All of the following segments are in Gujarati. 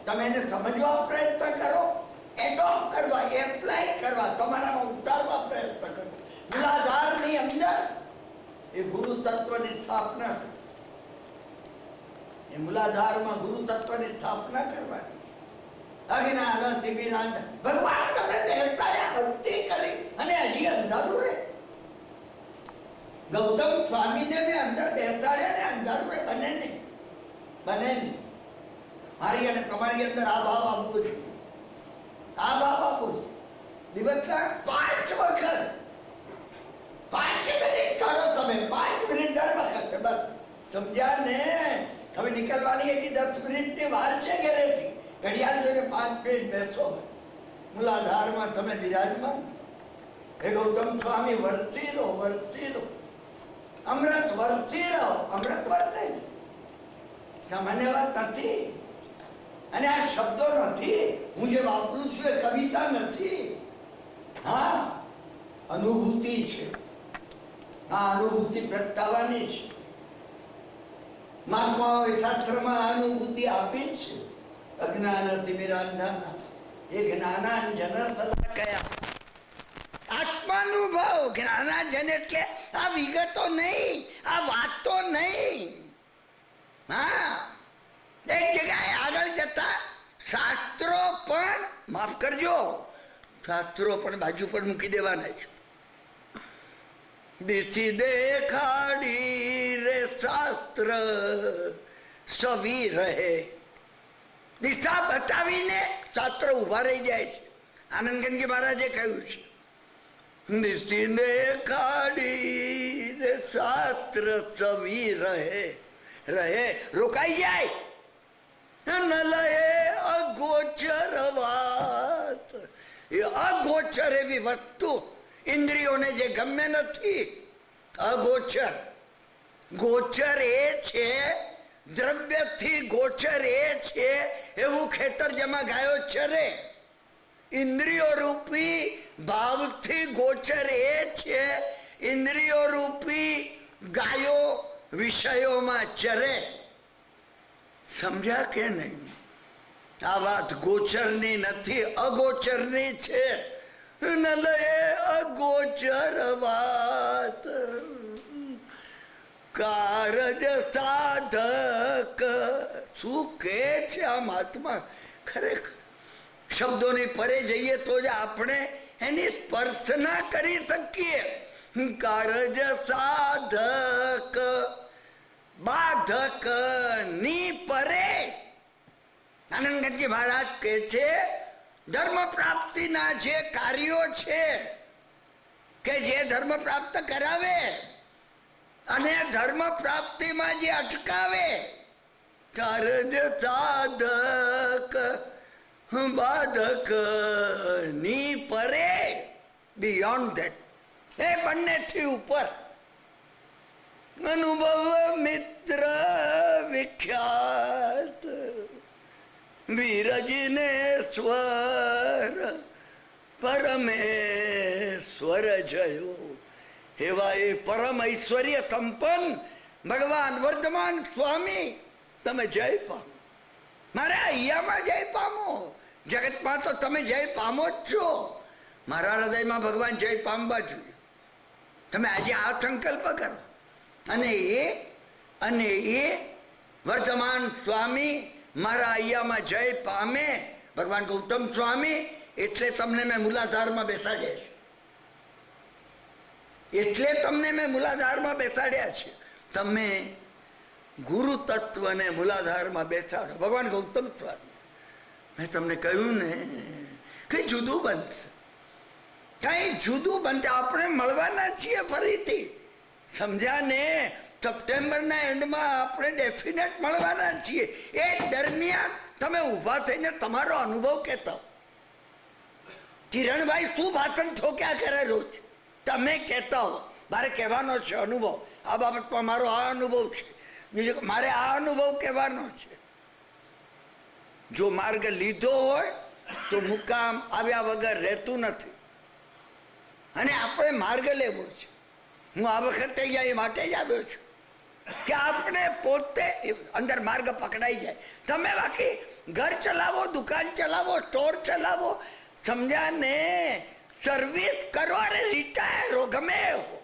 તમે એને સમજવા પ્રયત્ન કરો, એડોપ્ટ કરવા, એપ્લાય કરવા, તમારામાં ઉતારવા પ્રયત્ન કરો. મૂલાધારની અંદર એ ગુરુ તત્વની સ્થાપના છે. એ મૂલાધારમાં ગુરુ તત્વની સ્થાપના કરવાની. ભગવાન તમને દેવતાને ભક્તિ કરી અને હજી અંધારું રહે. ગૌતમ સ્વામીને મેં અંદર બેસાડ્યા ને અંધારું રહે. બને નહીં, બને નહીં. મારી અને તમારી અંદર આ ભાવ આપવો જોઈએ. આ ભાવ આપવો દિવસના 5 વખત 5 મિનિટ કાઢો તમે. 5 મિનિટ દર વખત. બસ સમજ્યા ને? હવે નીકળવાની હતી 10 મિનિટની વાર છે ઘરેથી. ઘડિયાળ જોઈને 5 મિનિટ બેસો. મૂલાધારમાં તમે બિરાજમાન. હે ગૌતમ સ્વામી, વરસી રહો, વરસી રહો. અમૃત વરસી રહો. અમૃત વરસે સામાન્ય વાત નથી. અને આ શબ્દો નથી, હું જે વાપરું છું એ કવિતા નથી. હા, અનુભૂતિ છે. આ અનુભૂતિ પ્રગટાવવાની છે. મહાત્માઓએ શાસ્ત્રમાં અનુભૂતિ આપી છે. અજ્ઞાન તિમિરાંધાના એ જ્ઞાનાંજન કયા આત્માનુભવ. જ્ઞાનાંજન એટલે આ વિગતો નહીં, આ વાતો નહીં. હા, એક જગ્યાએ આગળ જતા શાસ્ત્રો પણ, માફ કરજો, શાસ્ત્રો પણ બાજુ પર મૂકી દેવાના છે. દિશી દેખાડી રે શાસ્ત્ર સવી રહે. દિશા બતાવીને શાસ્ત્ર ઉભા રહી જાય છે. આનંદગંજી મહારાજે કહ્યું છે, દિશી દેખાડી રે શાસ્ત્ર સવી રહે. રહે રોકાઈ જાય. ન લએ અગોચર વાત. એ અગોચર એવી વસ્તુ ઇન્દ્રિયોને જે ગમે નથી. અગોચર. ગોચર એ છે દ્રવ્યથી, ગોચર એ છે એવું ખેતર જેમાં ગાયો ચરે. ઇન્દ્રિયો રૂપી ભાવથી ગોચર એ છે ઇન્દ્રિયો રૂપી ગાયો વિષયોમાં ચરે. સમજ્યા કે નહીં? આ વાત ગોચરની નથી, અગોચરની છે. ન લે અગોચર વાત. કારજ સાધક. શું કે છે આ મહાત્મા? ખરેખર શબ્દોની પરે જઈએ તો જ આપણે એની સ્પર્શના કરી શકીએ. કારજ સાધક બાધક ની પરે. આનંદગંજી મહારાજ કહે છે, ધર્મ પ્રાપ્તિના જે કાર્યો છે કે જે ધર્મ પ્રાપ્ત કરાવે અને ધર્મ પ્રાપ્તિમાં જે અટકાવે, કારજ સાધક બાધક ની પરે, બિયોન્ડ ધેટ, એ બંનેથી ઉપર. અનુભવ મિત્ર વિખ્યાત વિરજિનેશ્વર પરમેશ્વર જયો. એવા એ પરમ ઐશ્વર્ય સંપન્ન ભગવાન વર્ધમાન સ્વામી તમે જય પામો. મારે અહીંયામાં જય પામો. જગતમાં તો તમે જય પામો જ છો. મારા હૃદયમાં ભગવાન જય પામવા જોઈએ. તમે આજે આ સંકલ્પ કરો. અને એ વર્તમાન સ્વામી મારા અહીંયામાં જય પામે. ભગવાન ગૌતમ સ્વામી એટલે તમને મેં મૂલાધારમાં બેસાડ્યા છે. એટલે તમને મેં મૂલાધારમાં બેસાડ્યા છે. તમે ગુરુ તત્વને મૂલાધારમાં બેસાડો. ભગવાન ગૌતમ સ્વામી, મેં તમને કહ્યું ને કઈ જુદું બનશે, કઈ જુદું બનશે. આપણે મળવાના છીએ ફરીથી. સમજ્યા ને? સપ્ટેમ્બરના એન્ડમાં આપણે ડેફિનેટ મળવાના છીએ. એ દરમિયાન તમે ઊભા થઈને તમારો અનુભવ કહેતા. કિરણભાઈ શું ભાષણ ઠોક્યા કરે રોજ, તમે કહેતા હો. મારે કહેવાનો છે અનુભવ. આ બાબતમાં મારો આ અનુભવ છે, બીજું મારે આ અનુભવ કહેવાનો છે. જો માર્ગ લીધો હોય તો મુકામ આવ્યા વગર રહેતું નથી. અને આપણે માર્ગ લેવો છે. હું આ વખતે અહીંયા એ માટે જ આવ્યો છું. કે આપણે પોતે અંદર માર્ગ પકડાઈ જાય. તમે બાકી ઘર ચલાવો, દુકાન ચલાવો, સ્ટોર ચલાવો, સમજ્યા ને, સર્વિસ કરો, અરે રિટાયર હો, ગમે હો,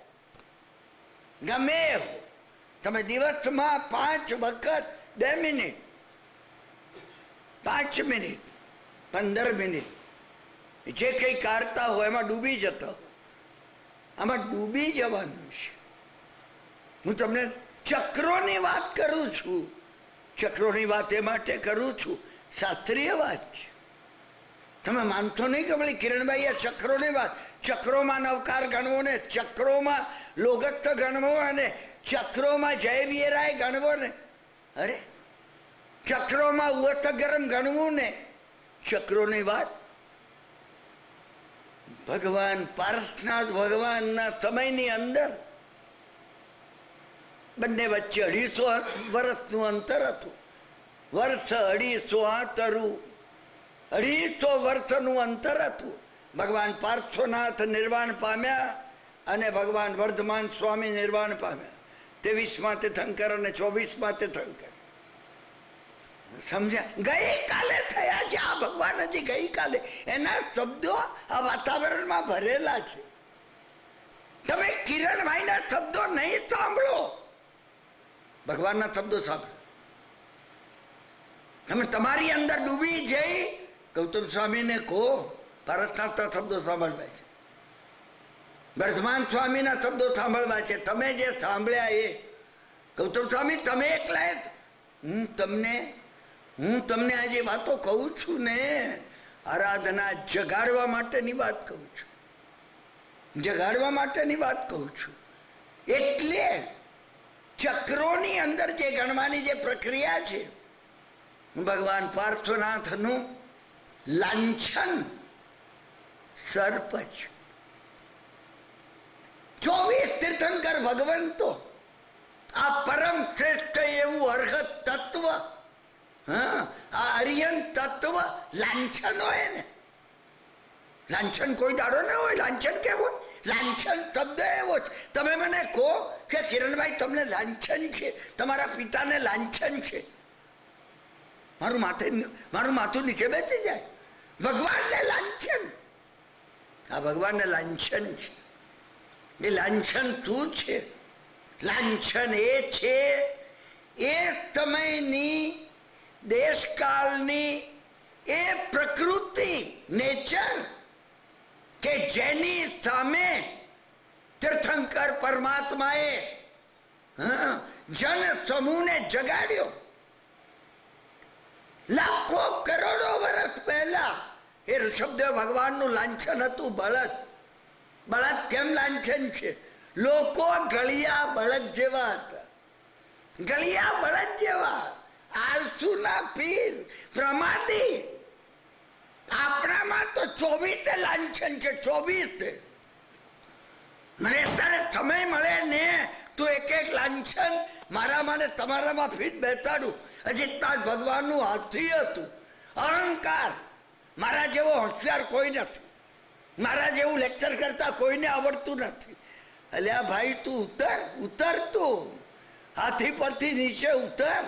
ગમે હો, તમે દિવસમાં 5 વખત 2 મિનિટ, 5 મિનિટ, 15 મિનિટ જે કંઈ કાઢતા હોય એમાં ડૂબી જતો, આમાં ડૂબી જવાનું છે. હું તમને ચક્રોની વાત કરું છું. ચક્રોની વાત એ માટે કરું છું, શાસ્ત્રીય વાત છે. તમે માનતો નહીં કે ભાઈ કિરણભાઈ આ ચક્રોની વાત, ચક્રોમાં નવકાર ગણવો ને, ચક્રોમાં લોગત્વ ગણવો અને ચક્રોમાં જય વીરાય ગણવો ને, અરે ચક્રોમાં ઉત્તગરમ ગણવું ને, ચક્રોની વાત ભગવાન પાર્શનાથ ભગવાનના સમયની અંદર બંને વચ્ચે 250 વર્ષનું અંતર હતું. વર્ષ 250 આતરું 250 વર્ષનું અંતર હતું. ભગવાન પાર્શ્વનાથ નિર્વાણ પામ્યા અને ભગવાન વર્ધમાન સ્વામી નિર્વાણ પામ્યા. 23માં તીર્થંકર અને 24માં તીર્થંકર. સમજ્યા? ગઈકાલે થયા છે આ ભગવાન, હજી ગઈકાલે. એના શબ્દો આ વાતાવરણમાં ભરેલા છે. તમે કિરણભાઈના શબ્દો નહીં સાંભળો, ભગવાનના શબ્દો સાંભળો. તમે તમારી અંદર ડૂબી જઈ ગૌતમ સ્વામીને કહો પાર્શનાથના શબ્દો સાંભળવા છે, વર્ધમાન સ્વામીના શબ્દો સાંભળવા છે. તમે જે સાંભળ્યા એ ગૌતમ સ્વામી તમે એકલા, હું તમને આ જે વાતો કહું છું ને, આરાધના જગાડવા માટેની વાત કહું છું, જગાડવા માટેની વાત કહું છું. એટલે ચક્રોની અંદર જે ગણવાની જે પ્રક્રિયા છે, ભગવાન પાર્શ્વનાથનું લાંછન સર્પ છે. 24 તીર્થંકર ભગવંતો આ પરમ શ્રેષ્ઠ એવું અર્હત તત્વ, હા, આ અરિયન તત્વ લાંછન હોય ને. લાંછન કોઈ દાડો ન હોય. લાંછન કેમ હોય? લાંછન શબ્દ એવો છે. તમે મને કહો કે કિરણભાઈ તમને લાંછન છે, તમારા પિતાને લાંછન છે, મારું માથું નીચે બેસી જાય. ભગવાનને લાંછન, આ ભગવાનને લાંછન છે. એ લાંછન શું છે? લાંછન એ છે એ સમયની દેશકાળની એ પ્રકૃતિ, નેચર, કે જેની સામે તીર્થંકર પરમાત્માએ જન સમૂહને જગાડ્યો. લાખો કરોડો વર્ષ પહેલા એ ઋષભદેવ ભગવાનનું લાંછન હતું બળદ. બળદ કેમ લાંછન છે? લોકો ગળિયા બળદ જેવા હતા, ગળિયા બળદ જેવા, આળસુના પીર, પ્રમાદી. આપણામાં તો 24 લાંછન છે, 24. મને અત્યારે સમય મળે ને તો એક એક લાંછન મારામાં ને તમારામાં ફીટ બેસાડું. હજી ભગવાનનું હાથી હતું, અહંકાર. મારા જેવો હોશિયાર કોઈ નથી, મારા જેવું લેક્ચર કરતા કોઈને આવડતું નથી. અલ્યા ભાઈ તું ઉતર, ઉતર, તું હાથી પરથી નીચે ઉતર.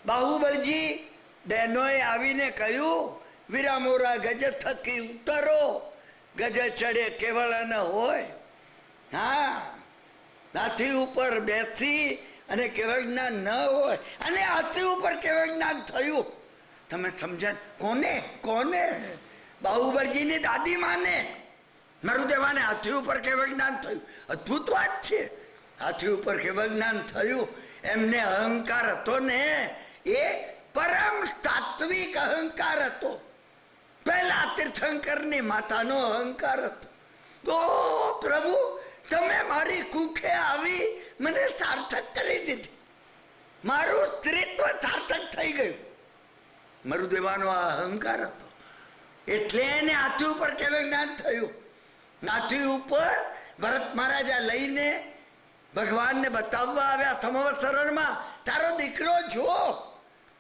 બાહુબલજી બહેનોએ આવીને કહ્યું, વીરામોરા ગજ થકી ઉતરો, ગજ ચડે કેવળ ન હોય. હા, હાથી ઉપર બેસી અને કેવળ જ્ઞાન ન હોય, અને હાથી ઉપર કેવળ જ્ઞાન થયું. તમે સમજ્યા? કોને? કોને? બાહુબલજીની દાદી માને, નરુદેવાને હાથી ઉપર કેવળ જ્ઞાન થયું. અદભુત વાત છે. હાથી ઉપર કેવળ જ્ઞાન થયું. એમને અહંકાર હતો ને, એ પરમ સાત્વિક અહંકાર હતો. પહેલા તીર્થંકરની માતાનો અહંકાર હતો. તો પ્રભુ તમે મારી કુખે આવી મને સાર્થક કરી દીધી, મારું સ્ત્રીત્વ સાર્થક થઈ ગયું. મરુદેવાનો આ અહંકાર હતો. એટલે એને હાથી ઉપર કેવું જ્ઞાન થયું. હાથી ઉપર ભરત મહારાજા લઈને ભગવાનને બતાવવા આવ્યા સંવત્સરણમાં. તારો દીકરો જો,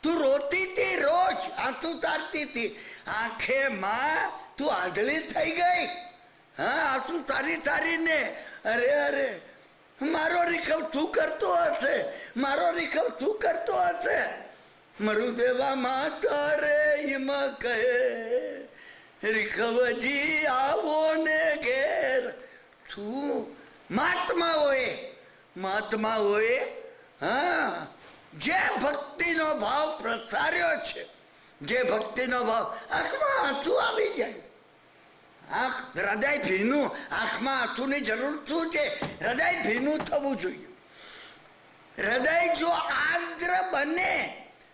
તું રોતી હતી, રોજ આંસુ તારતી હતી, આંખે માં તું આંધળી થઈ ગઈ. હા, આંસુ તારી તારીને, અરે અરે મારો રીખવ શું કરતો હશે, મારો રીખવ શું કરતો હશે. મરુદેવા માતા રે હિમ કહે, રીખવજી આવો ને ઘેર. શું મહાત્માઓએ હા જે ભક્તિનો ભાવ પ્રસાર્યો છે, જે ભક્તિનો ભાવ, આંખમાં આંસુ આવી જાય. આંખ હૃદય ભીનું, આંખમાં આંસુની જરૂર શું છે? હૃદય ભીનું થવું જોઈએ. હૃદય જો આર્દ્ર બને,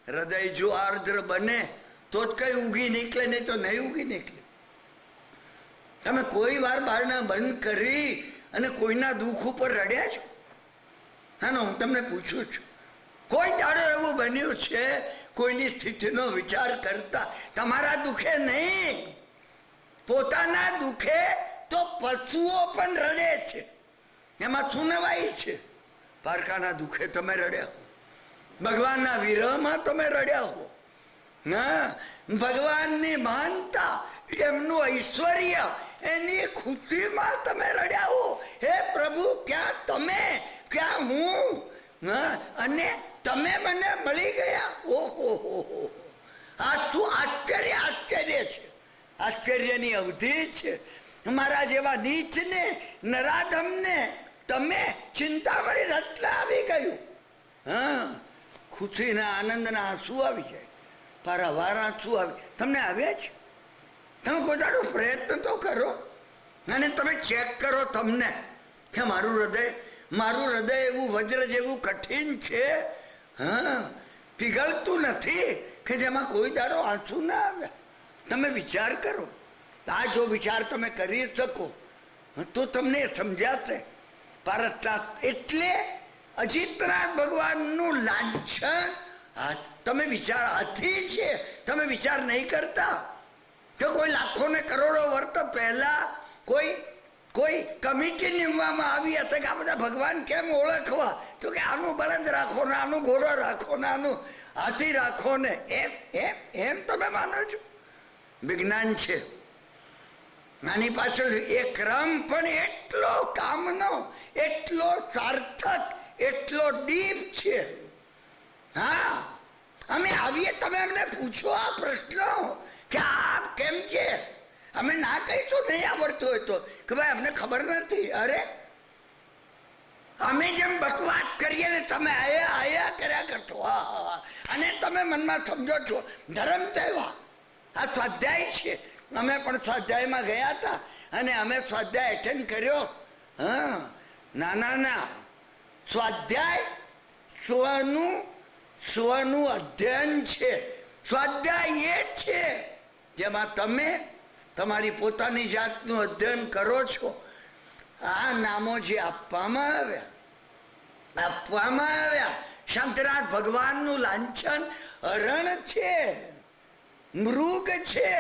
હૃદય જો આર્દ્ર બને તો જ કઈ ઉગી નીકળે, નહીં તો નહીં ઉગી નીકળે. તમે કોઈ વાર બારણા બંધ કરી અને કોઈના દુઃખ ઉપર રડ્યા છો? હા, હું તમને પૂછું છું, કોઈ દાડો એવું બન્યું છે કોઈની સ્થિતિનો વિચાર કરતા? તમારા દુઃખે નહીં, પોતાના દુઃખે તો પશુઓ પણ રડે છે. એમાં શું નવાઈ છે? પારકાના દુઃખે તમે રડ્યા હો, ભગવાનના વિરહમાં તમે રડ્યા હો, ના ભગવાનની મહાનતા, એમનું ઐશ્વર્ય, એની ખુશીમાં તમે રડ્યા હો. હે પ્રભુ, ક્યાં તમે, ક્યાં હું, અને તમે મને મળી ગયા. ઓહો, આ શું આશ્ચર્ય, આશ્ચર્ય છે, આશ્ચર્યની અવધિ છે. મારા જેવા નીચને, નરાધમને તમે ચિંતામણી રત્ન આવી ગયું. હા, ખુશીના આનંદના આંસુ આવી જાય, પારાવાર આંસુ આવી. તમને આવ્યા છે? તમે પોતાનો પ્રયત્ન તો કરો અને તમે ચેક કરો તમને કે મારું હૃદય એવું વજ્ર જેવું કઠિન છે, હા, પીગળતું નથી કે જેમાં કોઈ દાડો આંસુ ના આવે. તમે વિચાર કરો. આ જો વિચાર તમે કરી શકો તો તમને સમજાશે. પારસનાથ એટલે અજીતનાથ ભગવાનનું લાંછન. તમે વિચાર હાથી છે, તમે વિચાર નહીં કરતા કે કોઈ લાખો ને કરોડો વર્ષ પહેલા કોઈ કમિટી નીમવામાં આવી હશે કે આ બધા ભગવાન કેમ ઓળખવા? તો કે આનું બળદ રાખો ને, આનું ઘોડો રાખો ને, આનું હાથી રાખો ને. એમ તમે માનો છો? વિજ્ઞાન છે. આની પાછળ એ ક્રમ પણ એટલો કામનો, એટલો સાર્થક, એટલો ડીપ છે. હા, અમે આવીએ, તમે અમને પૂછો આ પ્રશ્નો કે આ કેમ છે. અમે ના કહીશું નહીં આવડતું હોય તો કે ભાઈ અમને ખબર નથી. અરે, અમે જેમ બકવાસ કરીએ ને તમે આયા કર્યા કરતો. હા, અને તમે મનમાં સમજો છો ધર્મ તહેવાર, આ સ્વાધ્યાય છે. અમે પણ સ્વાધ્યાયમાં ગયા હતા અને અમે સ્વાધ્યાય એટેન્ડ કર્યો. હા, ના, સ્વાધ્યાય સ્વનું અધ્યયન છે. સ્વાધ્યાય એ છે જેમાં તમે તમારી પોતાની જાતનું અધ્યયન કરો છો. આ નામો જે આપવામાં આવ્યા, શાંતિનાથ ભગવાનનું લાંછન હરણ છે, મૃગ છે.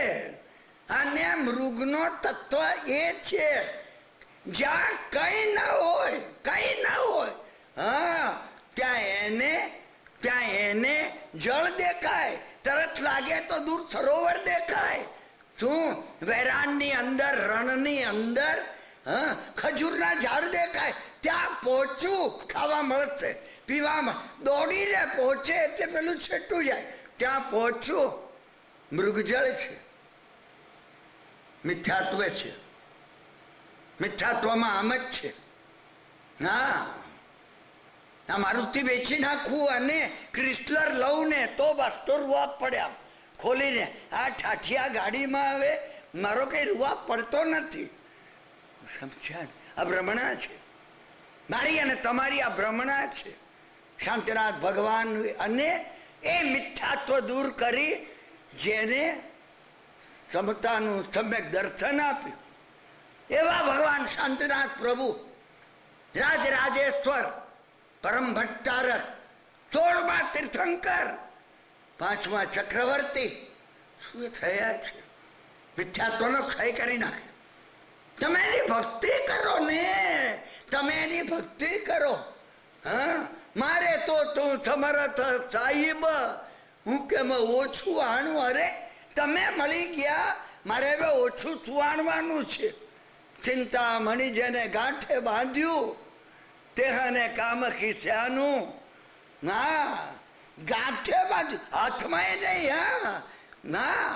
અને મૃગનો તત્વ એ છે જ્યાં કઈ ના હોય, હા, ત્યાં એને જળ દેખાય, તરત લાગે તો દૂર સરોવર દેખાય. શું વેરાણની અંદર, રણની અંદર, હા, ખજૂરના ઝાડ દેખાય. ત્યાં પહોંચવું, ખાવા મળશે, પીવામાં દોડીને પહોંચે એટલે પેલું છેટું જાય. ત્યાં પહોંચવું મૃગજળ છે, મિથ્યાત્વ છે. મિથ્યાત્વમાં આમ જ છે. હા, આ મારુતિ વેચી નાખવું અને ક્રિસ્લર લઉં ને તો બસ તો રૂઆબ પડ્યા ખોલીને. આ ઠાઠિયા ગાડીમાં હવે મારો કઈ રૂઆબ પડતો નથી. સમજ્યા? આ ભ્રમણા છે મારી અને તમારી, આ ભ્રમણા છે. શાંતિનાથ ભગવાન અને એ મિથ્યાત્વ દૂર કરી જેને સમતાનું સમ્યક દર્શન આપ્યું એવા ભગવાન શાંતિનાથ પ્રભુ, રાજરાજેશ્વર, પરમ ભટ્ટારક, 16મા તીર્થંકર, 5મા ચક્રવર્તી શું થયા છે? મિથ્યાત્વનો ક્ષય કરી નાખે. તમે એની ભક્તિ કરો ને, તમે એની ભક્તિ કરો. હા, મારે તો તું સમર્થ સાહિબ, હું કેમ ઓછું આણું? અરે, તમે મળી ગયા, મારે હવે ઓછું સુવાણવાનું છે. ચિંતા મણી જેને ગાંઠે બાંધ્યું તેહને કામ ખિસ્યાનું ના ગાંઠે બાજુ હાથમાં નહીં. હા ના,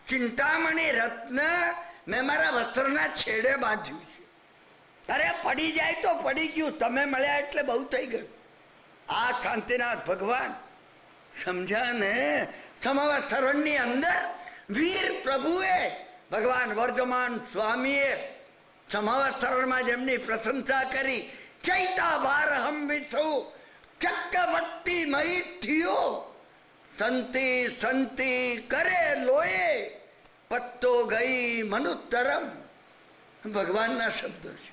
ચિંતામણી રત્ન મેં મારા વસ્ત્રના છેડે બાંધ્યું છે. અરે પડી જાય તો પડી ગયું, તમે મળ્યા એટલે બહુ થઈ ગયું. આ શાંતિનાથ ભગવાન સમજ્યા ને? સમાવસરણની અંદર વીર પ્રભુએ ભગવાન વર્ધમાન સ્વામીએ સમાવસરણમાં જેમની પ્રશંસા કરી, ચૈતા બાર હમ વિસુ ચક્કવર્તી મહી થયો, સંતી સંતી કરે લોએ પત્તો ગઈ મનુત્તરમ. ભગવાનના શબ્દો છે.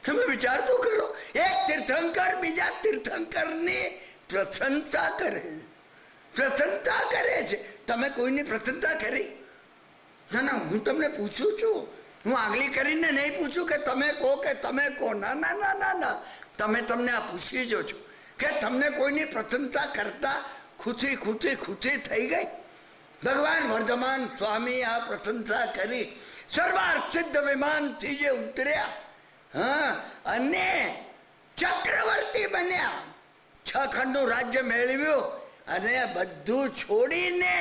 તમે વિચાર તો કરો, એક તીર્થંકર બીજા તીર્થંકરની પ્રશંસા કરે છે. તમે કોઈની પ્રશંસા કરી? ના ના, હું તમને પૂછું છું. હું આગલી કરીને નહીં પૂછું કે તમે કહો કે તમે કહો. ના ના ના ના ના, તમને આ પૂછી જો છો કે તમને કોઈની પ્રશંસા કરતા ખુશી ખુશી ખુશી થઈ ગઈ? ભગવાન વર્ધમાન સ્વામી આ પ્રશંસા કરી. સર્વાર્થ સિદ્ધ વિમાનથી જે ઉતર્યા, હા, અને ચક્રવર્તી બન્યા, 6 ખંડનું રાજ્ય મેળવ્યું, અને બધું છોડીને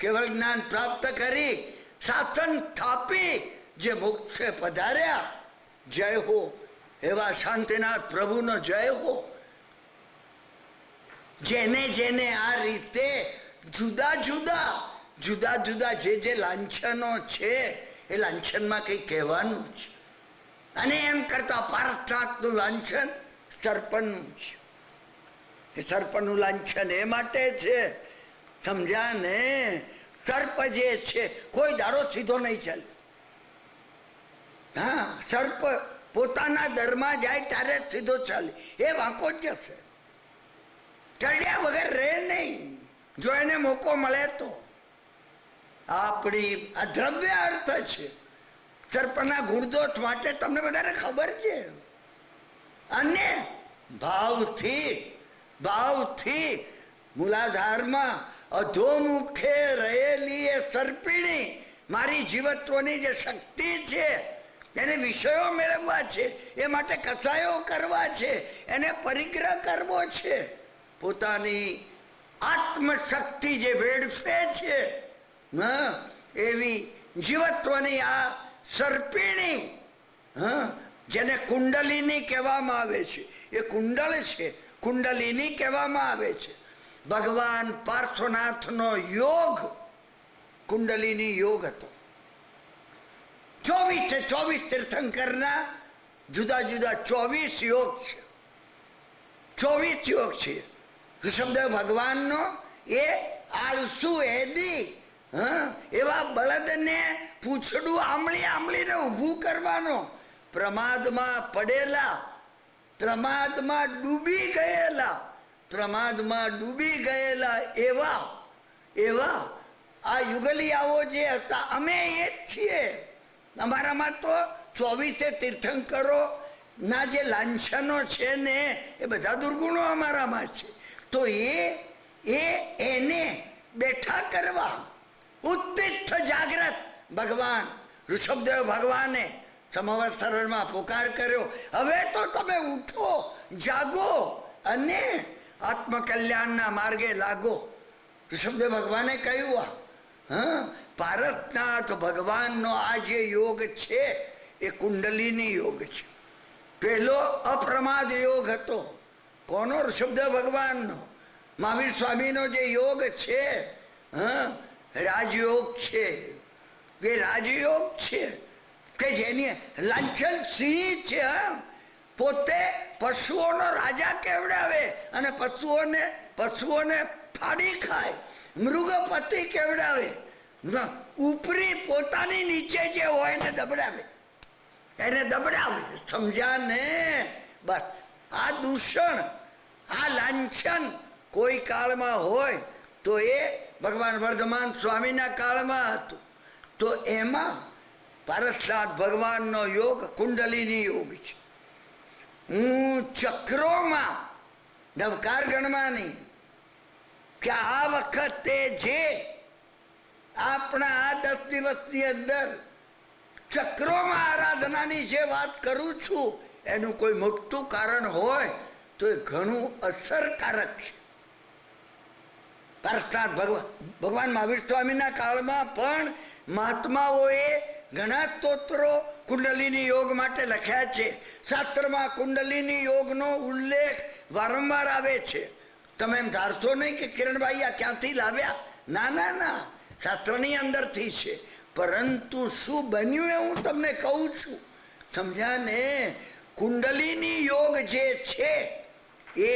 કેવળ જ્ઞાન પ્રાપ્ત કરી શાસન સ્થાપી જે મોક્ષે પધાર્યા. જય હો એવા શાંતિનાથ પ્રભુનો જય હો. જેને જેને આ રીતે જુદા જુદા જે લાંછનો છે એ લાંછનમાં કંઈ કહેવાનું છે. અને એમ કરતા પારસનાથનું લાંછન સર્પનું છે. એ સર્પનું લાંછન એ માટે છે, સમજ્યા ને? સર્પ જે છે કોઈ દાડો સીધો નહીં ચાલે. હા, સર્પ પોતાના દરમાં જાય ત્યારે સીધો ચાલે, એ વાંકો જ જશે, ચડ્યા વગર રહે નહીં, જો એને મોકો મળે તો. આપણી આ દ્રવ્ય અર્થ છે. સર્પના ગુણદોષ માટે તમને બધાને ખબર છે. અને ભાવથી મૂલાધારમાં અધોમુખે રહેલી એ સર્પિણી મારી જીવત્વની જે શક્તિ છે એને વિષયો મેળવવા છે, એ માટે કસાયો કરવા છે, એને પરિગ્રહ કરવો છે. પોતાની આત્મશક્તિ જે વેડફે છે, હા, એવી જીવત્વની આ સર્પિણી, હા, જેને કુંડલિની કહેવામાં આવે છે, એ કુંડળ છે, કુંડલિની કહેવામાં આવે છે. ભગવાન પાર્શ્વનાથનો યોગ કુંડલિની યોગ હતો. 24 તીર્થંકરના જુદા જુદા 24 યોગ છે. 24 યોગ છે. ઋષભદેવ ભગવાનનો એ આળસુ એદી, હા, એવા બળદને પૂંછડું આંબળીને ઊભું કરવાનો, પ્રમાદમાં પડેલા, પ્રમાદમાં ડૂબી ગયેલા એવા આ યુગલિયાઓ જે હતા, અમે એ જ છીએ. અમારામાં તો 24 તીર્થંકરો ના જે લાંછનો છે ને એ બધા દુર્ગુણો અમારામાં છે. તો એને બેઠા કરવા ઉત્તિષ્ઠ જાગ્રત ભગવાન ઋષભદેવ ભગવાને સમાવસરણમાં પોકાર કર્યો. હવે તો તમે ઉઠો, જાગો અને આત્મકલ્યાણના માર્ગે લાગો. ઋષભદેવ ભગવાને કહ્યું, હા, પારસનાથ ભગવાનનો આ જે યોગ છે એ કુંડલીની યોગ છે. પહેલો અપ્રમાદ યોગ હતો. કોનો? ઋષભદેવ ભગવાનનો. મહાવીર સ્વામીનો જે યોગ છે, હા, રાજયોગ છે. એ રાજયોગ છે કે જેની લાંછન સિંહ છે. હા, પોતે પશુઓનો રાજા કેવડાવે અને પશુઓને ફાડી ખાય, મૃગપતિ કેવડાવે, ઉપરી પોતાની નીચે જે હોય એને દબડાવે. સમજ્યા ને? બસ આ દૂષણ, આ લાંછન કોઈ કાળમાં હોય તો એ ભગવાન વર્ધમાન સ્વામીના કાળમાં હતું. તો એમાં પારસનાથ ભગવાનનો યોગ કુંડલીની યોગ છે. હું ચક્રોમાં નવકાર ગણવાની કે આ વખતે જે આપણા આ 10 દિવસની અંદર ચક્રોમાં આરાધનાની જે વાત કરું છું એનું કોઈ મોટું કારણ હોય તો એ ઘણું અસરકારક છે. પારસનાથ ભગવાન મહાવીર સ્વામીના કાળમાં પણ મહાત્માઓએ ઘણા સ્તોત્રો કુંડલિની યોગ માટે લખ્યા છે. શાસ્ત્રમાં કુંડલિની યોગનો ઉલ્લેખ વારંવાર આવે છે. તમે એમ ધારશો નહીં કે કિરણભાઈ આ ક્યાંથી લાવ્યા. ના ના ના, શાસ્ત્રની અંદરથી છે. પરંતુ શું બન્યું એ હું તમને કહું છું, સમજ્યા ને. કુંડલિની યોગ જે છે એ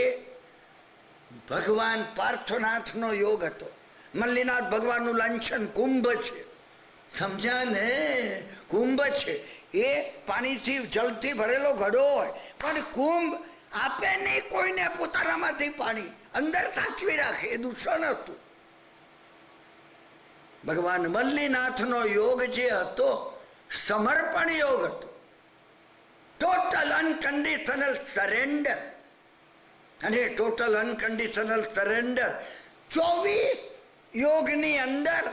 ભગવાન પાર્શ્વનાથનો યોગ હતો. મલ્લીનાથ ભગવાનનું લાંછન કુંભ છે, સમજ્યા ને. કુંભ છે એ પાણીથી જળથી ભરેલો ઘડો હોય, પણ કુંભ આપે નહીં કોઈને પોતાનામાંથી પાણી, અંદર સાચવી રાખે. એ દૂષણ હતું. ભગવાન મલ્લીનાથનો યોગ જે હતો સમર્પણ યોગ હતો, ટોટલ અનકન્ડિશનલ સરેન્ડર. અને ટોટલ અનકન્ડિશનલ સરેન્ડર 24 યોગની અંદર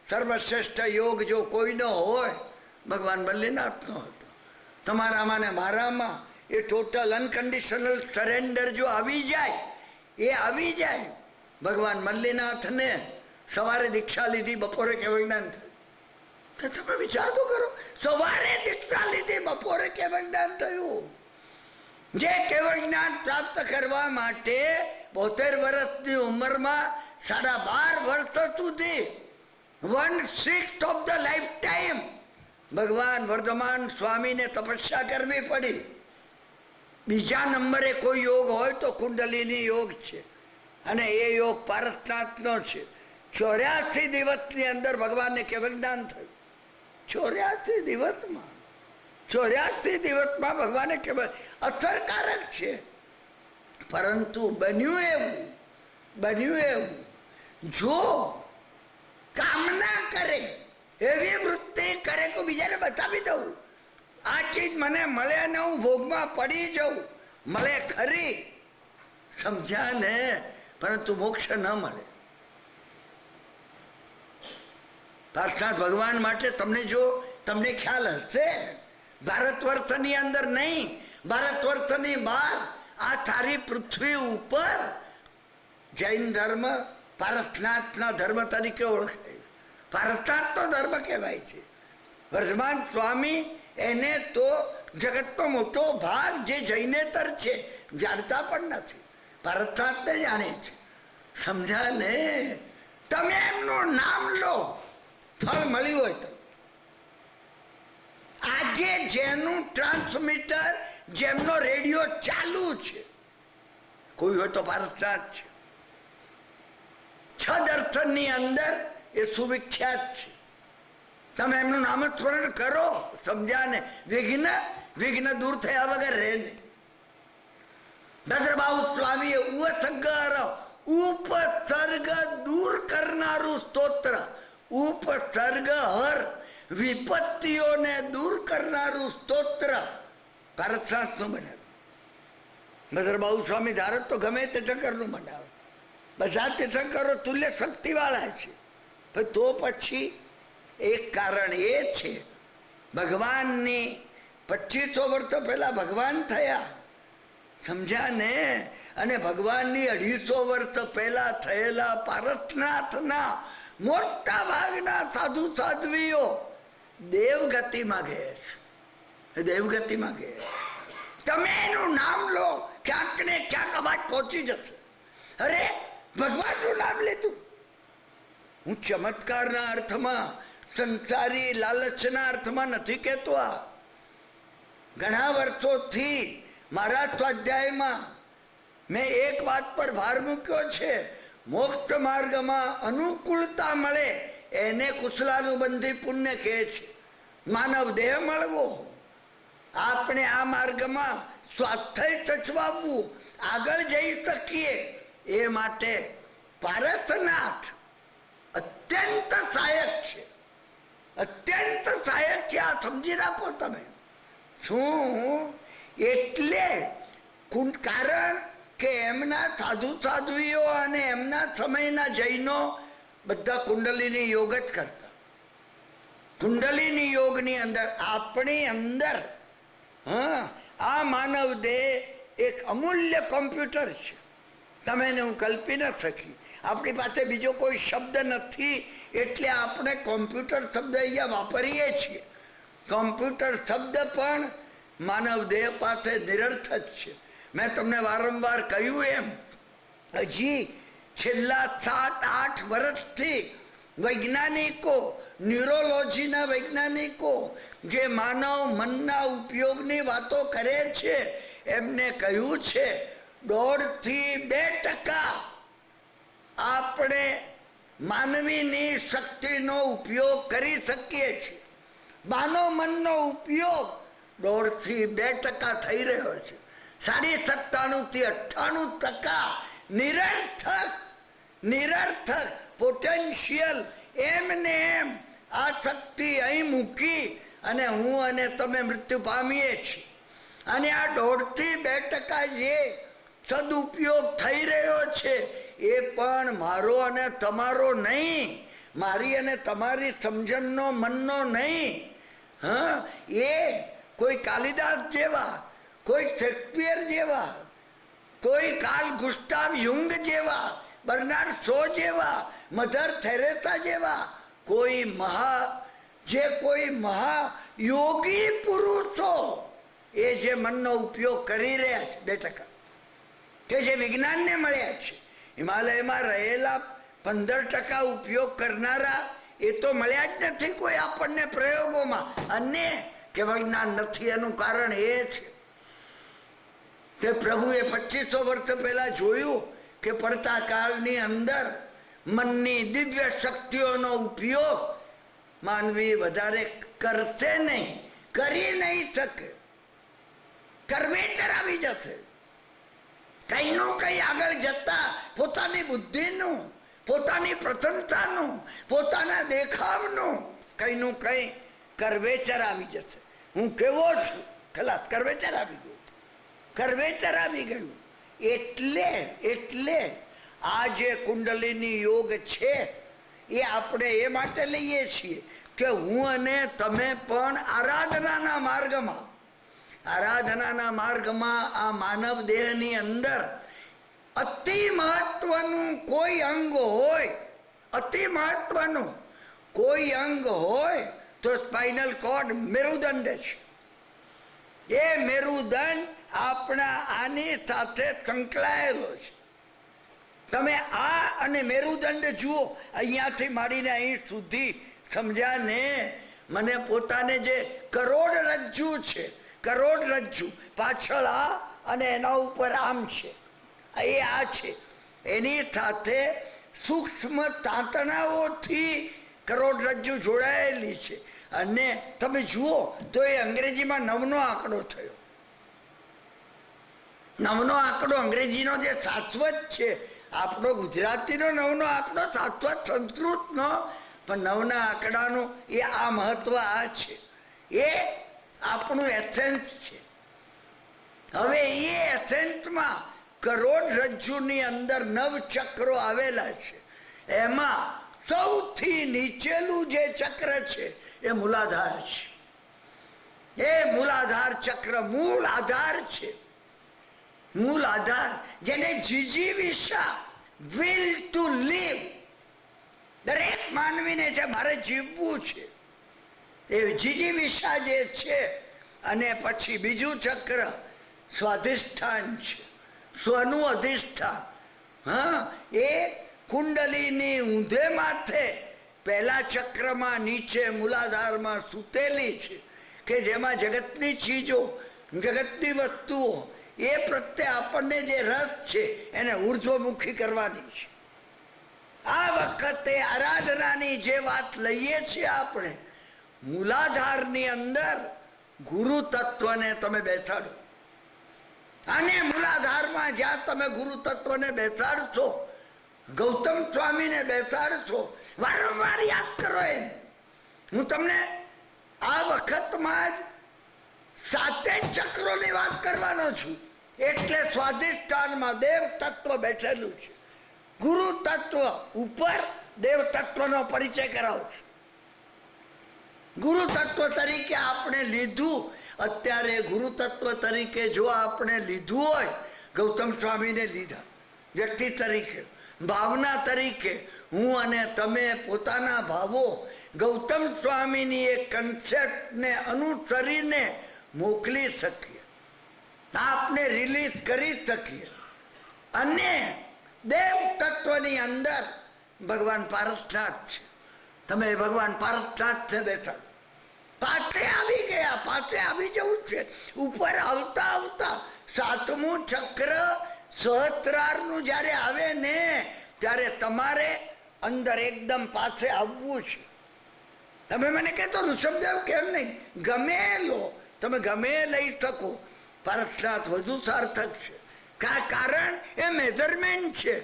સર્વશ્રેષ્ઠ યોગ જો કોઈનો હોય ભગવાન મલ્લીનાથનો હતો. તમારામાં ને મારામાં એ ટોટલ અનકન્ડિશનલ સરેન્ડર જો આવી જાય, ભગવાન મલ્લીનાથને સવારે દીક્ષા લીધી, બપોરે કેવળ જ્ઞાન થયું. તો તમે વિચાર તો કરો, સવારે દીક્ષા લીધી, બપોરે કેવળ જ્ઞાન થયું. જે કેવળ જ્ઞાન પ્રાપ્ત કરવા માટે 72 વર્ષની ઉંમરમાં 12.5 વર્ષ સુધી 1/6 ઓફ ધ લાઈફ ટાઈમ ભગવાન વર્ધમાન સ્વામીને તપસ્યા કરવી પડી. બીજા નંબરે કોઈ યોગ હોય તો કુંડલિની યોગ છે, અને એ યોગ પારસનાથનો છે. 84 દિવસની અંદર ભગવાનને કેવળ જ્ઞાન થયું. 84 દિવસમાં ભગવાને કેવળ અસરકારક છે. પરંતુ બન્યું એવું જો કામના કરે, એવી વૃત્તિ કરે કે બીજાને બતાવી દઉં, આ ચીજ મને મળે ને હું ભોગમાં પડી જાઉં, મળે ખરી, સમજ્યા ને. પરંતુ મોક્ષ ન મળે. પાર્શ્વનાથ ભગવાન માટે તમને ખ્યાલ હશે, ભારત વર્ષની અંદર નહીં, ભારત વર્ષની બહાર આ સારી પૃથ્વી ઉપર જૈન ધર્મ પારસનાથના ધર્મ તરીકે ઓળખાય. પારસનાથનો ધર્મ કહેવાય છે. વર્ધમાન સ્વામી એને તો જગતનો મોટો ભાગ જે જૈનેતર છે જાણતા પણ નથી, પારસનાથને જાણે છે, સમજ્યા ને. તમે એમનું નામ લો, ફળ મળ્યું હોય તો. આજે જેનું ટ્રાન્સમીટર, જેમનો રેડિયો ચાલુ છે, કોઈ હોય તો પારસનાથ છે. 6 દર્શનની અંદર એ સુવિખ્યાત છે. તમે એમનું નામ સ્મરણ કરો, સમજ્યા ને. વિઘ્ન દૂર થયા વગર રહે નહીં. ભદ્રબાહુ સ્વામીએ ઉપસર્ગ દૂર કરનારું સ્તોત્ર, ઉપસર્ગ હર વિપત્તિઓને દૂર કરનારું સ્તોત્ર પારસનાથનું બનાવ્યું. ભદ્રબાહુ સ્વામી ધારે તો ગમે તે ઠક્કરનું બનાવે. બધા તીર્થંકરો તુલ્ય શક્તિવાળા છે. તો પછી એક કારણ એ છે, ભગવાનની 2500 વર્ષ પહેલા ભગવાન થયા, સમજ્યા ને. અને ભગવાનની 250 વર્ષ પહેલા થયેલા પારસનાથના મોટા ભાગના સાધુ સાધ્વીઓ દેવગતિમાં ગયા છે. દેવગતિમાં ગયા. તમે એનું નામ લો, ક્યાંક ને ક્યાંક અવાજ પહોંચી જશે. અરે ભગવાનનું નામ લીધું. હું ચમત્કારના અર્થમાં, સંસારી લાલચના અર્થમાં નથી કહેતો. આ ઘણા વર્ષોથી મારા સ્વાધ્યાયમાં મેં એક વાત પર ભાર મૂક્યો છે, મોક્ષ માર્ગમાં અનુકૂળતા મળે એને કુશલાનુબંધી પુણ્ય કહે છે. માનવ દેહ મળવો, આપણે આ માર્ગમાં સ્વાધ્યાય સચવાવવું, આગળ જઈ શકીએ, એ માટે પારસનાથ અત્યંત સહાયક છે. અત્યંત સહાયક છે. આ સમજી રાખો તમે. શું એટલે કારણ કે એમના સાધુઓ અને એમના સમયના જૈનો બધા કુંડલીની યોગ જ કરતા. કુંડલીની યોગની અંદર આપણી અંદર આ માનવ દેહ એક અમૂલ્ય કોમ્પ્યુટર છે. તમે એને હું કલ્પી ન શકી. આપણી પાસે બીજો કોઈ શબ્દ નથી એટલે આપણે કોમ્પ્યુટર શબ્દ અહીંયા વાપરીએ છીએ. કોમ્પ્યુટર શબ્દ પણ માનવ દેહ પાસે નિરર્થક છે. મેં તમને વારંવાર કહ્યું એમ, હજી છેલ્લા 7-8 વર્ષથી વૈજ્ઞાનિકો, ન્યુરોલોજીના વૈજ્ઞાનિકો જે માનવ મનના ઉપયોગની વાતો કરે છે એમને કહ્યું છે 1.5-2% આપણે માનવીની શક્તિનો ઉપયોગ કરી શકીએ છીએ. માનવ મનનો ઉપયોગ 1.5-2% થઈ રહ્યો છે. 97-98% નિરર્થક પોટેન્શિયલ એમને એમ આ શક્તિ અહીં મૂકી અને હું અને તમે મૃત્યુ પામીએ છીએ. અને આ 1.5-2% જે સદુપયોગ થઈ રહ્યો છે એ પણ મારો અને તમારો નહીં, મારી અને તમારી સમજણનો, મનનો નહીં. હા, એ કોઈ કાલિદાસ જેવા, કોઈ શેક્સપિયર જેવા, કોઈ કાર્લ ગુસ્તાવ યુંગ જેવા, બર્નાર્ડ શો જેવા, મધર થેરેસા જેવા કોઈ મહાયોગી પુરુષો એ જે મનનો ઉપયોગ કરી રહ્યા છે 2%, કે જે વિજ્ઞાનને મળ્યા છે. હિમાલયમાં રહેલા 15% ઉપયોગ કરનારા એ તો મળ્યા જ નથી કોઈ આપણને પ્રયોગોમાં. અને કે વિજ્ઞાન નથી એનું કારણ એ છે કે પ્રભુએ 2500 વર્ષ પહેલા જોયું કે પડતા કાળની અંદર મનની દિવ્ય શક્તિઓનો ઉપયોગ માનવી વધારે કરશે નહીં, કરી નહીં શકે. કરવેચર આવી જશે. કઈનું કઈ આગળ જતા પોતાની બુદ્ધિનું, પોતાની પ્રસન્નતાનું, પોતાના દેખાવનું કઈનું કઈ કરવેચર આવી જશે. હું કેવો છું, ખલાસ, કરવેચર આવી ગયું, કરવેચર આવી ગયું. એટલે આ જે કુંડલીની યોગ છે એ આપણે એ માટે લઈએ છીએ કે હું અને તમે પણ આરાધનાના માર્ગમાં આ માનવ દેહની અંદર અતિ મહત્વનું કોઈ અંગ હોય, અતિ મહત્વનું કોઈ અંગ હોય તો સ્પાઇનલ કોર્ડ, મેરુદંડ છે. એ મેરુદંડ આપણા આની સાથે સંકળાયેલો છે. તમે આ અને મેરુદંડ જુઓ, અહીંયાથી માંડીને અહીં સુધી સમજ્યા ને? મને પોતાને જે કરોડરજ્જુ છે, કરોડરજ્જુ પાછળ આ અને એના ઉપર આમ છે, એ આ છે, એની સાથે સૂક્ષ્મ તાંતણાઓથી કરોડરજ્જુ જોડાયેલી છે. અને તમે જુઓ તો એ અંગ્રેજીમાં 9નો આંકડો થયો. 9નો આંકડો અંગ્રેજીનો જે શાશ્વત છે, આપણો ગુજરાતીનો 9નો આંકડો શાશ્વત, સંસ્કૃતનો પણ 9ના આંકડાનું એ આ મહત્વ આ છે. એ આપણું એસેન્સ છે. હવે એ એસેન્સમાં કરોડરજ્જુની અંદર 9 ચક્રો આવેલા છે. એમાં સૌથી નીચેલું જે ચક્ર છે એ મૂલાધાર છે. એ મૂલાધાર ચક્ર મૂળ આધાર છે. મૂળ આધાર, જેને જીજીવિષા, વિલ ટુ લીવ, દરેક માનવીને છે મારે જીવવું છે, એ જીજીવિષા જે છે. અને પછી બીજું ચક્ર સ્વાધિષ્ઠાન છે, સ્વનું અધિષ્ઠાન. હા, એ કુંડલીની ઊંધે માથે પહેલા ચક્રમાં નીચે મૂલાધારમાં સૂતેલી છે, કે જેમાં જગતની ચીજો, જગતની વસ્તુઓ એ પ્રત્યે આપણને જે રસ છે એને ઉર્ધ્વમુખી કરવાની છે. આ વખતે આરાધનાની જે વાત લઈએ છીએ આપણે, મૂલાધારની અંદર ગુરુ તત્વને તમે બેસાડો. અને મૂલાધારમાં જ્યાં તમે ગુરુ તત્વને બેસાડશો, ગૌતમ સ્વામીને બેસાડશો, વારંવાર યાદ કરો એને. હું તમને આ વખતમાં જ 7 ચક્રોની વાત કરવાનો છું. એટલે સ્વાધિષ્ઠાનમાં દેવ તત્વ બેઠેલું છે. ગુરુ તત્વ ઉપર દેવ તત્વનો પરિચય કરાવું છું. ગુરુ તત્વ તરીકે આપણે લીધું અત્યારે ગુરુ તત્વ તરીકે જો આપણે લીધું હોય, ગૌતમ સ્વામીને લીધા વ્યક્તિ તરીકે, ભાવના તરીકે, હું અને તમે પોતાના ભાવો ગૌતમ સ્વામીની એ કન્સેપ્ટને અનુસરીને મોકલી શકીએ, આપને રિલીઝ કરી શકીએ. અને દેવ તત્વની અંદર ભગવાન પારસનાથ છે. તમે ભગવાન પારસનાથને બેસાડો, પાસે આવી ગયા, પાસે આવી જવું છે. ઉપર આવતા આવતા સાતમું ચક્ર સહસ્ત્રારનું જ્યારે આવે ને ત્યારે તમારે અંદર એકદમ પાસે આવવું છે. તમે મને કહેતો ઋષભદેવ કેમ નહીં? ગમે લો, તમે ગમે લઈ શકો. પારસનાથ વધુ સાર્થક છે. કારણ એ મેજરમેન્ટ છે.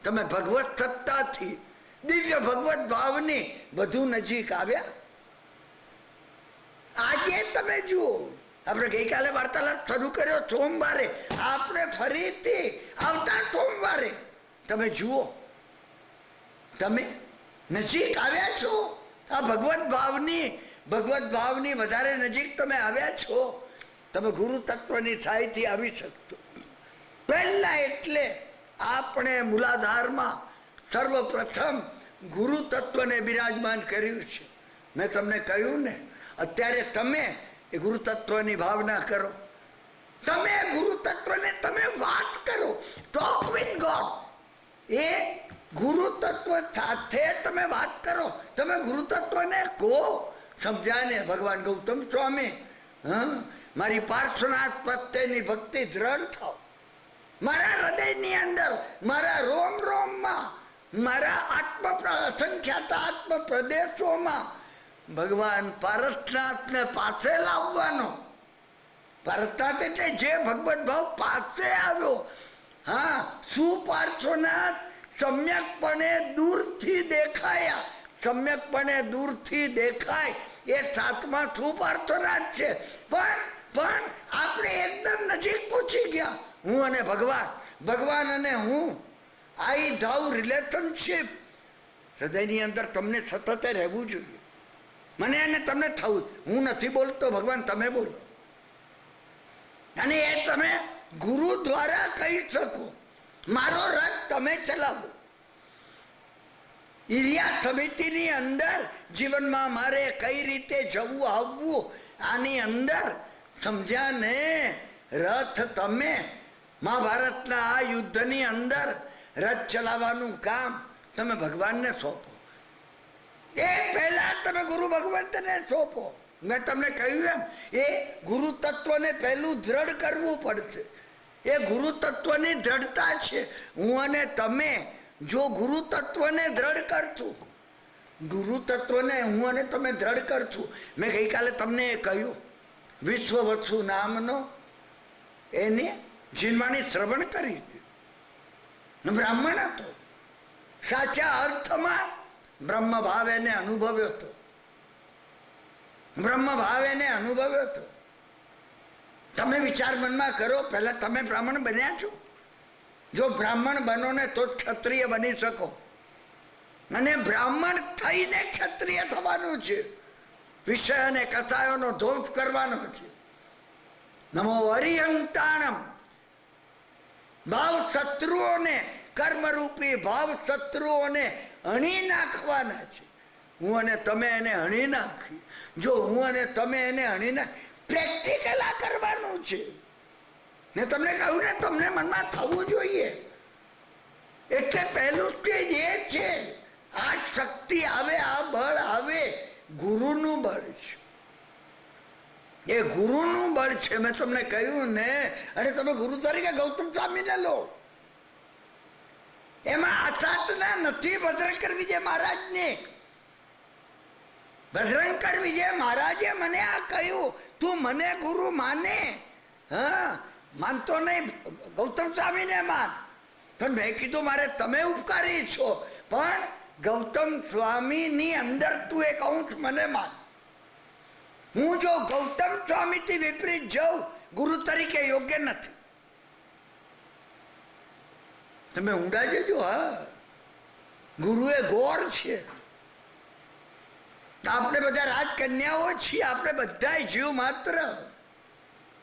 તમે ભગવત સત્તાથી દિવ્ય ભગવત ભાવની વધુ નજીક આવ્યા. આજે તમે જુઓ, આપણે ગઈકાલે વાર્તાલાપ શરૂ કર્યો સોમવારે, આપણે ફરીથી આવતા સોમવારે તમે જુઓ, તમે નજીક આવ્યા છો. આ ભગવત ભાવની વધારે નજીક તમે આવ્યા છો. તમે ગુરુ તત્વની સહાયથી આવી શકતો. પહેલા એટલે આપણે મૂલાધારમાં સર્વપ્રથમ ગુરુ તત્વને બિરાજમાન કર્યું છે. મેં તમને કહ્યું ને, અત્યારે તમે એ ગુરુ તત્વની ભાવના કરો. તમે ગુરુ તત્વને તમે વાત કરો, ટોક વિથ ગોડ. એ ગુરુ તત્વ સાથે તમે વાત કરો. તમે ગુરુ તત્વને કહો, સમજાને ભગવાન ગૌતમ સ્વામી, મારી પાર્શ્વનાથ પ્રત્યેની ભક્તિ દ્રઢ થાવ. મારા હૃદયની અંદર, મારા રોમ રોમમાં, મારા અસંખ્યાત આત્મ પ્રદેશોમાં ભગવાન પારસનાથને પાસે લાવવાનો. પારસનાથ એટલે જે ભગવત ભાવ પાસે આવ્યો. હા, સુપાર્શ્વનાથ સમ્યકપણે દૂરથી દેખાયા. સમ્યકપણે દૂરથી દેખાય એ સાતમા સુપાર્શ્વનાથ છે. પણ આપણે એકદમ નજીક પહોંચી ગયા. હું અને ભગવાન, ભગવાન અને હું, આઈ ધાવ રિલેશનશીપ હૃદયની અંદર તમને સતત રહેવું જોઈએ. મને અને તમને થવું. હું નથી બોલતો, ભગવાન તમે બોલો. અને એ તમે ગુરુ દ્વારા કહી શકો. મારો રથ તમે ચલાવો. ઈર્યા સમિતિની અંદર જીવનમાં મારે કઈ રીતે જવું આવવું, આની અંદર સમજ્યા ને? રથ તમે મહાભારતના આ યુદ્ધની અંદર રથ ચલાવવાનું કામ તમે ભગવાનને સોંપો. એ પહેલા તમે ગુરુ ભગવંતને સોંપો. મેં તમને કહ્યું એમ, એ ગુરુ તત્વને પહેલું દ્રઢ કરવું પડશે. એ ગુરુ તત્વની દ્રઢતા છે. હું અને તમે જો ગુરુ તત્વને દ્રઢ કરશું, ગુરુ તત્વને હું અને તમે દ્રઢ કરશું. મેં ગઈકાલે તમને એ કહ્યું, વિશ્વવત્સુ નામનો એને જીનવાણી શ્રવણ કરી હતી. બ્રાહ્મણ હતો, સાચા અર્થમાં બ્રહ્મ ભાવ એને અનુભવ્યો હતો. બ્રહ્મ ભાવ એને અનુભવ્યો હતો. તમે વિચાર મનમાં કરો, પહેલા તમે બ્રાહ્મણ બન્યા છો. જો બ્રાહ્મણ બનો ને તો ક્ષત્રિય બની શકો. અને બ્રાહ્મણ થઈને ક્ષત્રિય થવાનું છે. વિષય અને કથાઓનો ધ્વંસ કરવાનો છે. નમો હરિહંતાણમ. ભાવ શત્રુઓને, કર્મરૂપી ભાવ શત્રુઓને હણી નાખવાના છે. હું અને તમે એને હણી નાખી. જો હું અને તમે એને હણી નાખ, પ્રેક્ટિકલ આ કરવાનું છે. મેં તમને કહ્યું ને, તમને મનમાં થવું જોઈએ. એટલે પહેલું સ્ટેજ એ છે, આ શક્તિ આવે, આ બળ આવે, ગુરુનું બળ છે. એ ગુરુનું બળ છે. મેં તમને કહ્યું ને, અને તમે ગુરુ તરીકે ગૌતમ સ્વામીને લો. એમાં અસાધના નથી. ભદ્રંકર વિજય મહારાજને, ભદ્રંકર વિજય મહારાજે મને આ કહ્યું, તું મને ગુરુ માને. હા, માનતો નહીં, ગૌતમ સ્વામીને માન. પણ મેં કીધું, મારે તમે ઉપકારી છો, પણ ગૌતમ સ્વામીની અંદર તું એક અંશ મને માન. હું જો ગૌતમ સ્વામીથી વિપરીત જાઉં, ગુરુ તરીકે યોગ્ય નથી. તમે ઊંડા જજો. હા, ગુરુ એ ગોળ છે. આપણે બધા રાજકન્યાઓ છીએ, આપણે બધા જીવ માત્ર.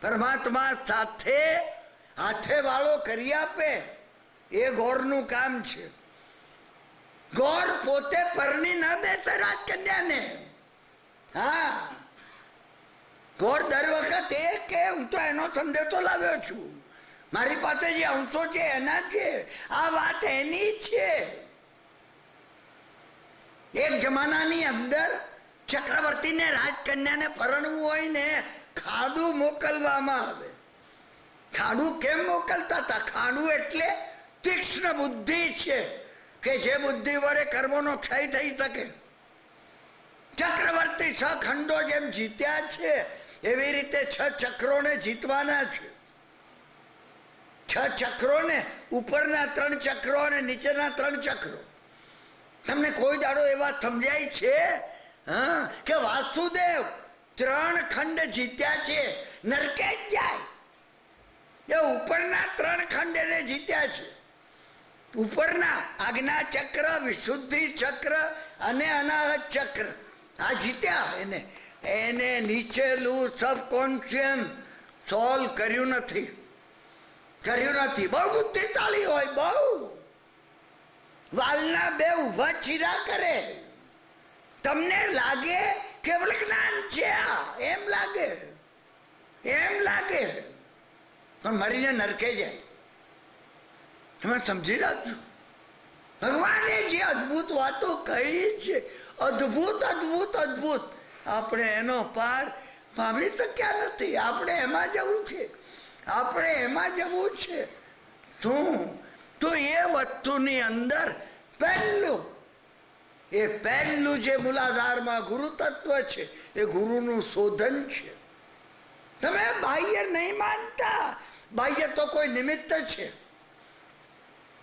પરમાત્મા સાથે હાથે વાળો કરી આપે એ ગોરનું કામ છે. ગોર પોતે પરણી ન બેસે રાજકન્યાને. હા, ગોર દર વખત એ કે હું તો એનો સંદેશો લાવ્યો છું, મારી પાસે જે અંશો છે એના છે, આ વાત એની છે. એક જમાનાની અંદર ચક્રવર્તીને રાજકન્યાને પરણવું હોય ને ખાડું મોકલવામાં આવે. ખાડું કેમ મોકલતા હતા? ખાડું એટલે તીક્ષ્ણ બુદ્ધિ છે કે જે બુદ્ધિ વડે કર્મોનો ક્ષય થઈ શકે. ચક્રવર્તી 6 ખંડો જેમ જીત્યા છે એવી રીતે 6 ચક્રોને જીતવાના છે. 6 ચક્રોને, ઉપરના 3 ચક્રો અને નીચેના 3 ચક્રો. તમને કોઈ દાડો એવા સમજાય છે હા કે વાસુદેવ 3 ખંડ જીત્યા છે, નરકે જ જાય? એ ઉપરના 3 ખંડ એને જીત્યા છે. ઉપરના આજ્ઞા ચક્ર, વિશુદ્ધિ ચક્ર અને અનાહત ચક્ર આ જીત્યા એને. એને નીચેલું સબકોન્શિયસ સોલ્વ કર્યું નથી. બહુ બુદ્ધિશાળી હોય, બહુ. વાલના 2 ઊભા ચીરા કરે. તમને લાગે કેવળ જ્ઞાન છે આ, એમ લાગે, પણ મરીને નરકે જાય. તમે સમજી રાખજો. ભગવાને જે અદભુત વાતો કહી છે, અદભુત, આપણે એનો પાર પામી શક્યા નથી. આપણે એમાં જવું છે. શું તો એ વસ્તુની અંદર પહેલું જે મૂલાધારમાં ગુરુ તત્વ છે એ ગુરુનું શોધન છે. તમે બાહ્ય નહીં માનતા, બાહ્ય તો કોઈ નિમિત્ત છે.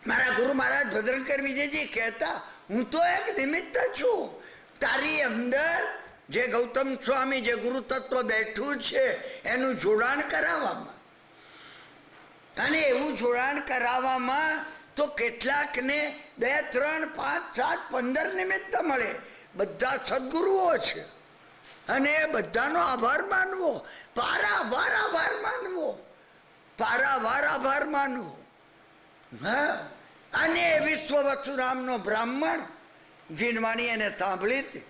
મારા ગુરુ મહારાજ ભદ્રંકર વિજયજી કહેતા, હું તો એક નિમિત્ત છું. તારી અંદર જે ગૌતમ સ્વામી જે ગુરુ તત્વ બેઠું છે એનું જોડાણ કરાવવામાં, અને એવું જોડાણ કરાવવામાં તો કેટલાકને 2, 3, 5, 7, 15 નિમિત્ત મળે. બધા સદગુરુઓ છે અને એ બધાનો આભાર માનવો, પારાવાર આભાર માનવો. હા, અને વિશ્વવસ્તુ નામનો બ્રાહ્મણ જીનવાણી એને સાંભળી હતી,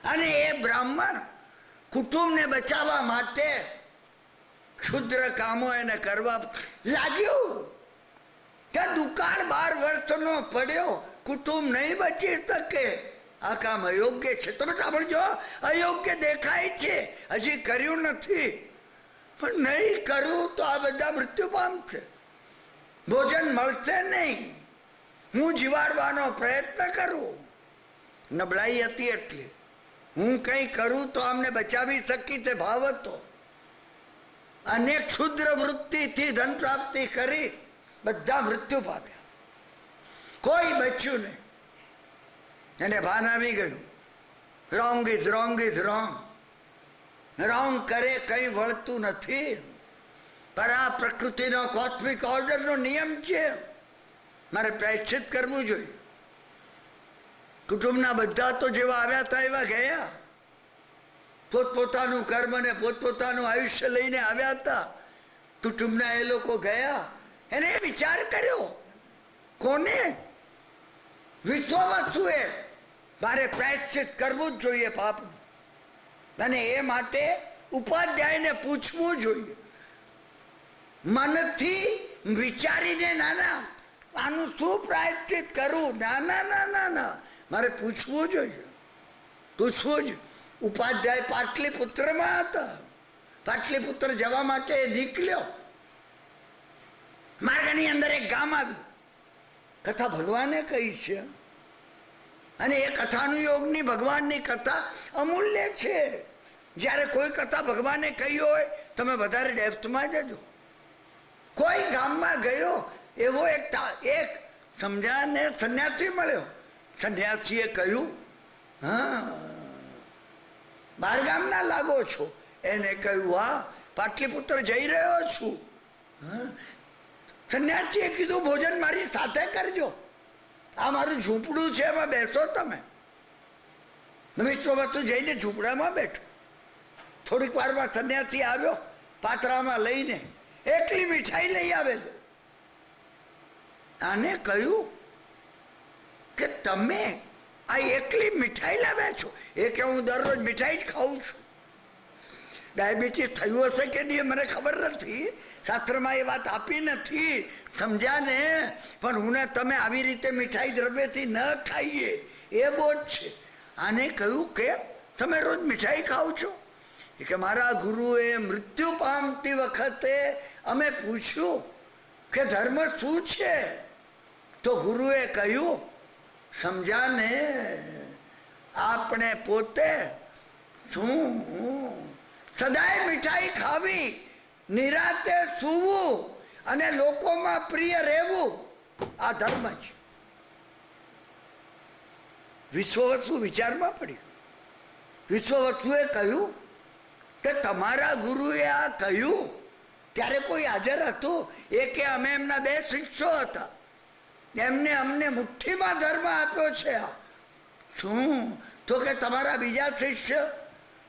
અને એ બ્રાહ્મણ કુટુંબને બચાવવા માટે ક્ષુદ્ર કામો એને કરવા લાગ્યું. કે દુકાળ 12 વર્ષનો પડ્યો, કુટુંબ નહીં બચી શકે, આ કામ અયોગ્ય છે. તમે સાંભળજો, અયોગ્ય દેખાય છે, હજી કર્યું નથી, પણ નહીં કરું તો આ બધા મૃત્યુ પામશે, ભોજન મળશે નહીં. હું જીવાડવાનો પ્રયત્ન કરું, નબળાઈ હતી એટલે હું કંઈ કરું તો આમને બચાવી શકી તે ભાવ હતો. અને ક્ષુદ્ર વૃત્તિથી ધન પ્રાપ્તિ કરી બધા મૃત્યુ પામ્યા, કોઈ બચ્યું નહીં. એને ભાન આવી ગયું, રોંગ ઇઝ રોંગ. રોંગ કરે કંઈ વળતું નથી. પર આ પ્રકૃતિનો કોસ્મિક ઓર્ડરનો નિયમ છે, મારે પ્રાયશ્ચિત કરવું જોઈએ. કુટુંબના બધા તો જેવા આવ્યા હતા એવા ગયા, પોતપોતાનું કર્મ અને પોતપોતાનું આયુષ્ય લઈને આવ્યા હતા. કુટુંબના એ લોકો ગયા. એને વિચાર કર્યો, કોને? વિશ્વવસ્તુએ મારે પ્રાયશ્ચિત કરવું જ જોઈએ પાપનું, અને એ માટે ઉપાધ્યાયને પૂછવું જોઈએ. મનથી વિચારીને, નાના આનું શું પ્રાયશ્ચિત કરું, ના, મારે પૂછવું જોઈએ. ઉપાધ્યાય પાટલીપુત્રમાં હતા. પાટલીપુત્ર જવા માટે નીકળ્યો. માર્ગની અંદર એક ગામ આવ્યું. કથા ભગવાને કહી છે, અને એ કથાનું યોગની ભગવાનની કથા અમૂલ્ય છે. જ્યારે કોઈ કથા ભગવાને કહી હોય તમે વધારે ડેપ્થમાં જજો. કોઈ ગામમાં ગયો, એવો એક સમજાને સંન્યાસી મળ્યો. સંન્યાસીએ કહ્યું, હા, 12 ગામના લાગો છો. એને કહ્યું, હા, પાટલીપુત્ર જઈ રહ્યો છું. સંન્યાસીએ કીધું, ભોજન મારી સાથે કરજો, આ મારું ઝૂંપડું છે, એમાં બેસો તમે. વિશ્વવસ્તુ જઈને ઝૂંપડામાં બેઠો. થોડીક વારમાં સન્યાસી આવ્યો પાત્રામાં લઈને, એકલી મીઠાઈ લઈ આવેલો. આને કહ્યું કે તમે આ એકલી મીઠાઈ લાવ્યા છો? એ કે હું દરરોજ મીઠાઈ જ ખાઉં છું. ડાયાબિટીસ થયું હશે કે નહીં મને ખબર નથી, શાસ્ત્રમાં એ વાત આપી નથી, સમજ્યા ને? પણ હું ને તમે આવી રીતે મીઠાઈ દ્રવ્યથી ન ખાઈએ એ બોધ છે. આને કહ્યું કે તમે રોજ મીઠાઈ ખાઓ છો? એ કે મારા ગુરુએ મૃત્યુ પામતી વખતે અમે પૂછ્યું કે ધર્મ શું છે, તો ગુરુએ કહ્યું સમજ્યા ને, આપણે પોતે શું સદાય મીઠાઈ ખાવી, નિરાતે સૂવું અને લોકોમાં પ્રિય રહેવું, આ ધર્મ છે. વિશ્વવસ્તુ વિચારમાં પડ્યું. વિશ્વવસ્તુએ કહ્યું કે તમારા ગુરુએ આ કહ્યું ત્યારે કોઈ હાજર હતું? એ કે અમે એમના 2 શિષ્યો હતા, એમને અમને મુઠ્ઠીમાં ધર્મ આપ્યો છે. શું? તો કે તમારા બીજા શિષ્ય?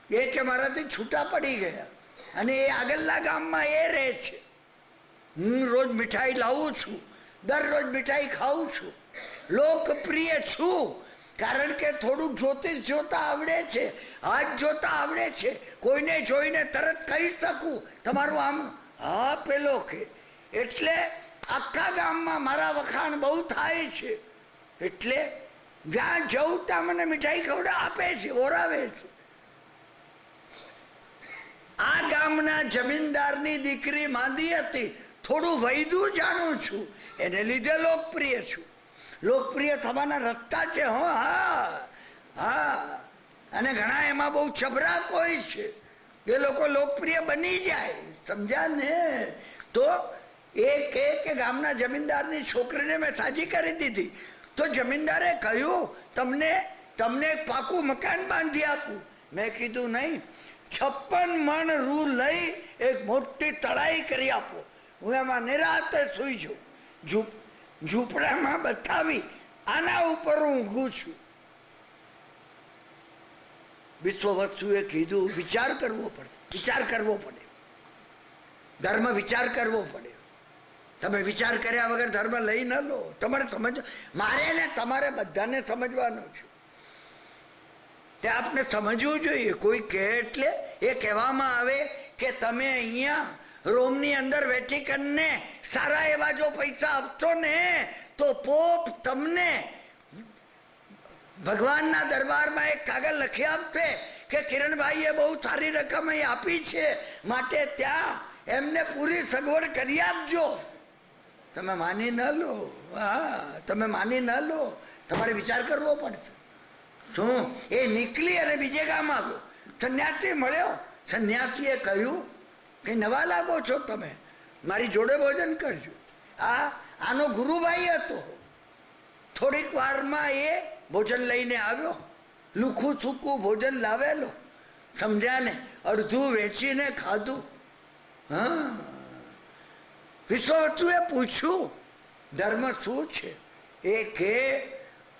એ કે મારાથી છૂટા પડી ગયા અને એ આગળના ગામમાં એ રહે છે. હું રોજ મીઠાઈ લાવું છું, દરરોજ મીઠાઈ ખાઉં છું, લોકપ્રિય છું, કારણ કે થોડુંક જ્યોતિષ જોતા આવડે છે, હાથ જોતા આવડે છે, કોઈને જોઈને તરત કહી શકું તમારું આમ હા પેલો કે. એટલે આખા ગામમાં મારા વખાણ બહુ થાય છે, એટલે જ્યાં જવું ત્યાં મને મીઠાઈ ખવડા આપે છે, ઓરાવે છે. આ ગામના જમીનદારની દીકરી માંદી હતી, થોડું વૈદું જાણું છું, એને લીધે લોકપ્રિય છું. લોકપ્રિય થવાના રસ્તા છે. હા હા, અને ઘણા એમાં બહુ ચબરાક હોય છે, એ લોકો લોકપ્રિય બની જાય, સમજ્યા ને? તો એ કે ગામના જમીનદારની છોકરીને મેં સાજી કરી દીધી. તો જમીનદારે કહ્યું તમને એક પાકું મકાન બાંધી આપું. મેં કીધું નહીં, 56 મણ રૂ લઈ એક મોટી તળાઈ કરી આપો, હું એમાં નિરાતે સુઈ જાઉં, ઝૂંપડામાં બતાવી આના ઉપર હું ઊંઘું છું. વિશ્વવસ્તુએ કીધું વિચાર કરવો પડે, ધર્મ વિચાર કરવો પડે. તમે વિચાર કર્યા વગર ધર્મ લઈ ન લો. તમારે મારે ને તમારે બધાને સમજવાનો છે. તે આપને સમજવું જોઈએ. કોઈ કહે એટલે એ કહેવામાં આવે કે તમે અહીંયા રોમની અંદર વેટિકનને સારા એવા જો પૈસા આપશો ને તો પોપ તમને ભગવાનના દરબારમાં એક કાગળ લખી આપશે કે કિરણભાઈએ બહુ સારી રકમ અહીં આપી છે, માટે ત્યાં એમને પૂરી સગવડ કરી આપજો. તમે માની ન લો. હા, તમે માની ન લો, તમારે વિચાર કરવો પડશે. શું? એ નીકળી અને બીજે ગામ આવ્યો, સંન્યાસી મળ્યો. સંન્યાસીએ કહ્યું કે નવા લાગો છો તમે, મારી જોડે ભોજન કરજો. આનો ગુરુભાઈ હતો. થોડીક વારમાં એ ભોજન લઈને આવ્યો, લુખું થૂકું ભોજન લાવેલો, સમજ્યા ને? અડધું વેચીને ખાધું. હા, વિશ્વવસ્તુએ પૂછ્યું ધર્મ શું છે? એ કે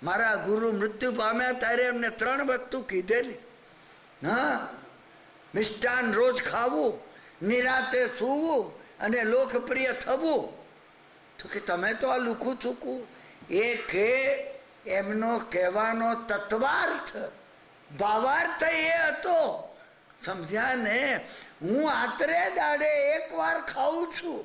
મારા ગુરુ મૃત્યુ પામ્યા ત્યારે એમને 3 વસ્તુ કીધેલી. હા, મિષ્ટાન રોજ ખાવું, નિરાતે સૂવું અને લોકપ્રિય થવું. તો કે તમે તો આ લુખું થૂકું. એ કે એમનો કહેવાનો તત્વાર્થ, ભાવાર્થ એ હતો, સમજ્યા ને? હું આતરે દાડે 1 વાર ખાઉં છું,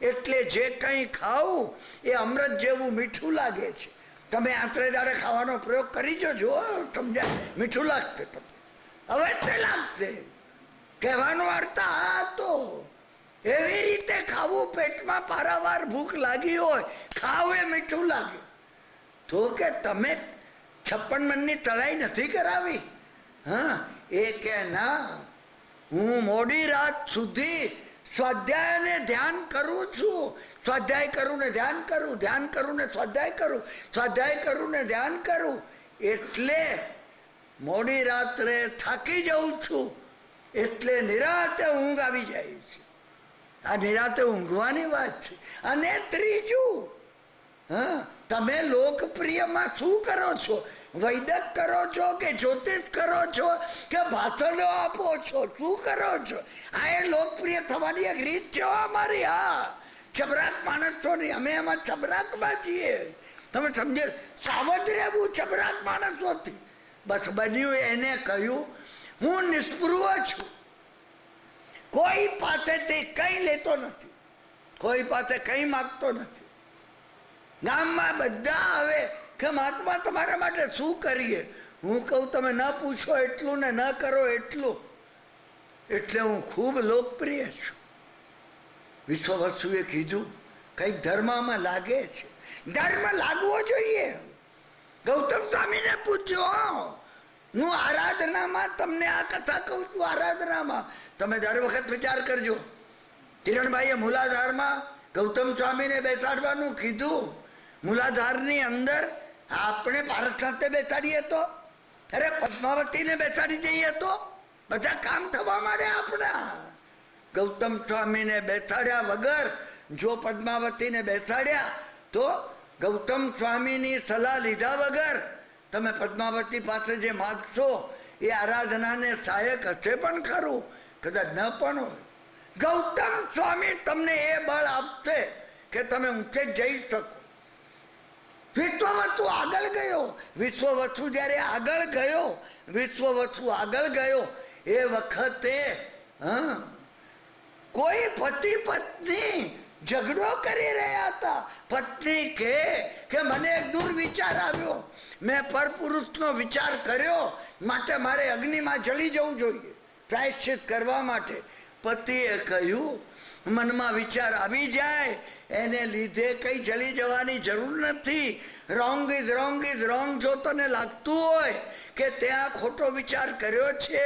એટલે જે કંઈ ખાવું એ અમૃત જેવું મીઠું લાગે છે. તમે આતરે દાડે ખાવાનો પ્રયોગ કરી જોજો, સમજ્યા? મીઠું લાગશે તમને, હવે તે લાગશે. કહેવાનો અર્થ આ હતો. એવી રીતે ખાવું, પેટમાં પારાવાર ભૂખ લાગી હોય, ખાવ એ મીઠું લાગે. તો કે તમે 56 મણની તળાઈ નથી કરાવી? હા, એ કે ના, હું મોડી રાત સુધી સ્વાધ્યાયને ધ્યાન કરું છું. સ્વાધ્યાય કરું ને ધ્યાન કરું, ધ્યાન કરું ને સ્વાધ્યાય કરું, સ્વાધ્યાય કરું ને ધ્યાન કરું, એટલે મોડી રાત્રે થાકી જાઉં છું, એટલે નિરાતે ઊંઘ આવી જાય છે. આ નિરાતે ઊંઘવાની વાત છે. અને ત્રીજું, હા, તમે લોકપ્રિયમાં શું કરો છો? વૈદક કરો છો કે જ્યોતિષ કરો છો કે ભાષણો આપો છો, શું કરો છો? આ એ લોકપ્રિય થવાની એક રીત છે અમારી. હા, ચબરાક માણસોની, અમે એમાં ચબરાકમાં છીએ. તમે સમજે, સાવધ રહેવું ચબરાક માણસોથી. બસ બન્યું એને કહ્યું, હું નિષ્પૃહ છું, કોઈ પાસેથી કઈ લેતો નથી, કોઈ પાસે કઈ માગતો નથી. ગામમાં બધા આવે કે મહાત્મા તમારા માટે શું કરીએ? હું કહું તમે ન પૂછો એટલું ને ન કરો એટલું. એટલે હું ખૂબ લોકપ્રિય છું. વિશ્વવસુએ કીધું કંઈક ધર્મમાં લાગે છે, ધર્મ લાગવો જોઈએ. ગૌતમ સ્વામીને પૂછજો. હું આરાધનામાં તમને આ કથા કહું છું. આરાધનામાં તમે દર વખત વિચાર કરજો. કિરણભાઈએ મૂલાધારમાં ગૌતમ સ્વામીને બેસાડવાનું કીધું. મૂલાધારની અંદર આપણે પારસનાથને બેસાડીએ તો, અરે પદ્માવતીને બેસાડી દઈએ તો બધા કામ થવા માંડે આપણા. ગૌતમ સ્વામીને બેસાડ્યા વગર જો પદ્માવતીને બેસાડ્યા તો ગૌતમ સ્વામીની સલાહ લીધા વગર તમે પદ્માવતી પાસે જે માગશો એ આરાધનાને સહાયક હશે પણ ખરું, કદાચ ન પણ હોય. ગૌતમ સ્વામી તમને એ બળ આપશે કે તમે ઊંચે જઈ શકો. વિશ્વવસુ આગળ ગયો. વિશ્વવસુ જ્યારે આગળ ગયો, વિશ્વવસુ આગળ ગયો એ વખતે કોઈ પતિ પત્ની ઝઘડો કરી રહ્યા હતા. પત્ની કે મને એક દુર્વિચાર આવ્યો, મેં પરપુરુષનો વિચાર કર્યો, માટે મારે અગ્નિમાં જળી જવું જોઈએ પ્રાયશ્ચિત કરવા માટે. પતિએ કહ્યું મનમાં વિચાર આવી જાય એને લીધે કઈ જલી જવાની જરૂર નથી. Wrong is wrong is wrong. જો તને લાગતું હોય કે ત્યાં ખોટો વિચાર કર્યો છે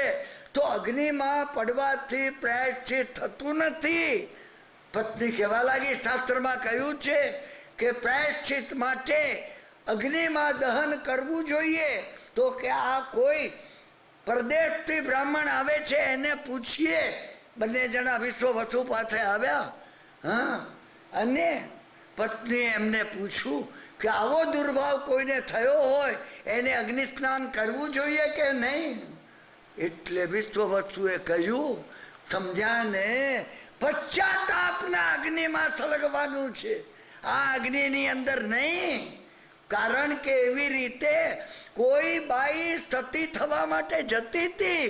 તો અગ્નિમાં પડવાથી પ્રાયશ્ચિત થતું નથી. પત્ની કહેવા લાગી શાસ્ત્રમાં કહ્યું છે કે પ્રાયશ્ચિત માટે અગ્નિમાં દહન કરવું જોઈએ. તો કે આ કોઈ પરદેશથી બ્રાહ્મણ આવે છે એને પૂછીએ. બંને જણા વિશ્વવસુ પાસે આવ્યા. હા, અને પત્નીએ એમને પૂછ્યું કે આવો દુર્ભાવ કોઈને થયો હોય એને અગ્નિ સ્નાન કરવું જોઈએ કે નહીં? એટલે વિશ્વવસુએ કહ્યું સમજ્યા ને, પશ્ચાતાપના અગ્નિમાં સળગવાનું છે, આ અગ્નિની અંદર નહીં. કારણ કે એવી રીતે કોઈ બાઈ સતી થવા માટે જતી હતી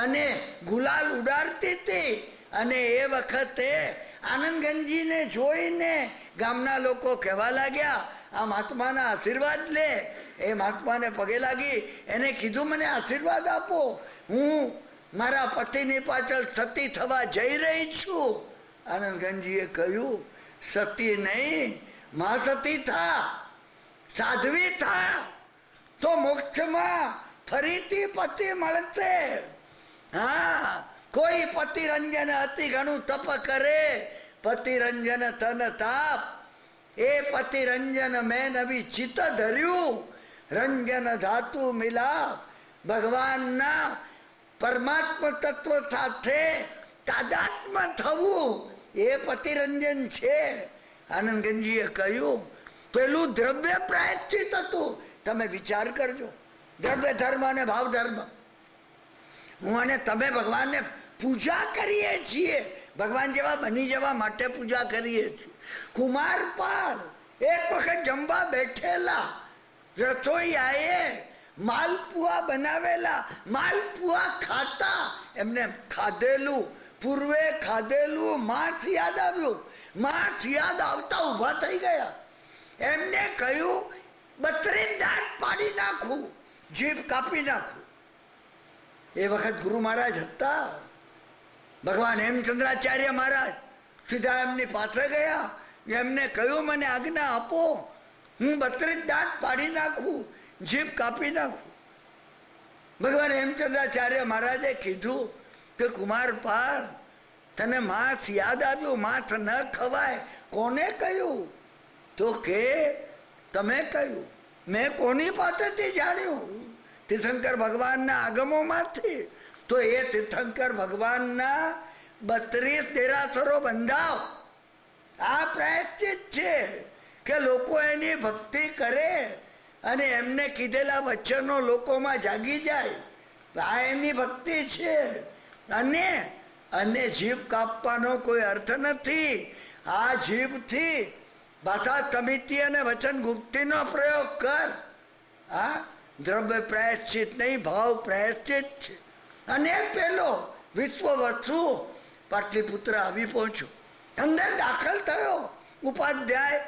અને ગુલાલ ઉડાડતી હતી. અને એ વખતે આનંદગંજીને જોઈને ગામના લોકો કહેવા લાગ્યા આ મહાત્માના આશીર્વાદ લે. એ મહાત્માને પગે લાગી, એને કીધું મને આશીર્વાદ આપો, હું મારા પતિની પાછળ સતી થવા જઈ રહી છું. આનંદગંજીએ કહ્યું સતી નહીં, મહાસતી થા, સાધ્વી થા, તો મોક્ષમાં ફરીથી પતિ મળશે. હા, કોઈ પતિરંજન અતિ ઘણું તપ કરે, પતિરંજન તન તાપ. એ પતિરંજન મેં નવી ચિત્ત ધર્યું, રંજન ધાતુ મિલાપ. ભગવાનના પરમાત્મા તત્વ સાથે તાદાત્મ થવું એ પતિરંજન છે. આનંદગંજીએ કહ્યું પેલું દ્રવ્ય પ્રાયશ્ચિત હતું. તમે વિચાર કરજો, દ્રવ્ય ધર્મ અને ભાવ ધર્મ. હું અને તમે ભગવાનને પૂજા કરીએ છીએ, ભગવાન જેવા બની જવા માટે પૂજા કરીએ છીએ. કુમારપાળ એક વખત જમવા બેઠેલા, રસોઈયાએ માલપુઆ બનાવેલા, માલપુઆ ખાતા એમને ખાધેલું, પૂર્વે ખાધેલું માંસ યાદ આવ્યું. માંસ યાદ આવતા ઊભા થઈ ગયા. એમને કહ્યું 32 દાંત પાડી નાખું, જીભ કાપી નાખું. એ વખત ગુરુ મહારાજ હતા, ભગવાન હેમચંદ્રાચાર્ય મહારાજ. સીધા એમની પાસે ગયા, એમને કહ્યું મને આજ્ઞા આપો, હું 32 દાંત પાડી નાખું, જીભ કાપી નાખું. ભગવાન હેમચંદ્રાચાર્ય મહારાજે કીધું કે કુમારપાળ તને માંસ યાદ આવ્યું, માંસ ન ખવાય, કોને કહ્યું? તો કે તમે કહ્યું. મેં કોની પાસેથી જાણ્યું? તીર્થંકર ભગવાનના આગમોમાંથી. તો એ તીર્થંકર ભગવાનના 32 દેરાસરો બંધાવ. આ પ્રાયશ્ચિત છે કે લોકો એની ભક્તિ કરે. અને એમને કીધેલા વચનો લોકોમાં જાગી જાય, આ એમની ભક્તિ છે. અને જીભ કાપવાનો કોઈ અર્થ નથી. આ જીભથી ભાષા સમિતિ અને વચન ગુપ્તિનો પ્રયોગ કર. હા, દ્રવ્ય પ્રાયશ્ચિત નહીં, ભાવ પ્રાયશ્ચિત છે. અને પેલો વિશ્વવસુ પાટલીપુત્ર આવી પહોંચ્યો, અંદર દાખલ થયો. ઉપાધ્યાય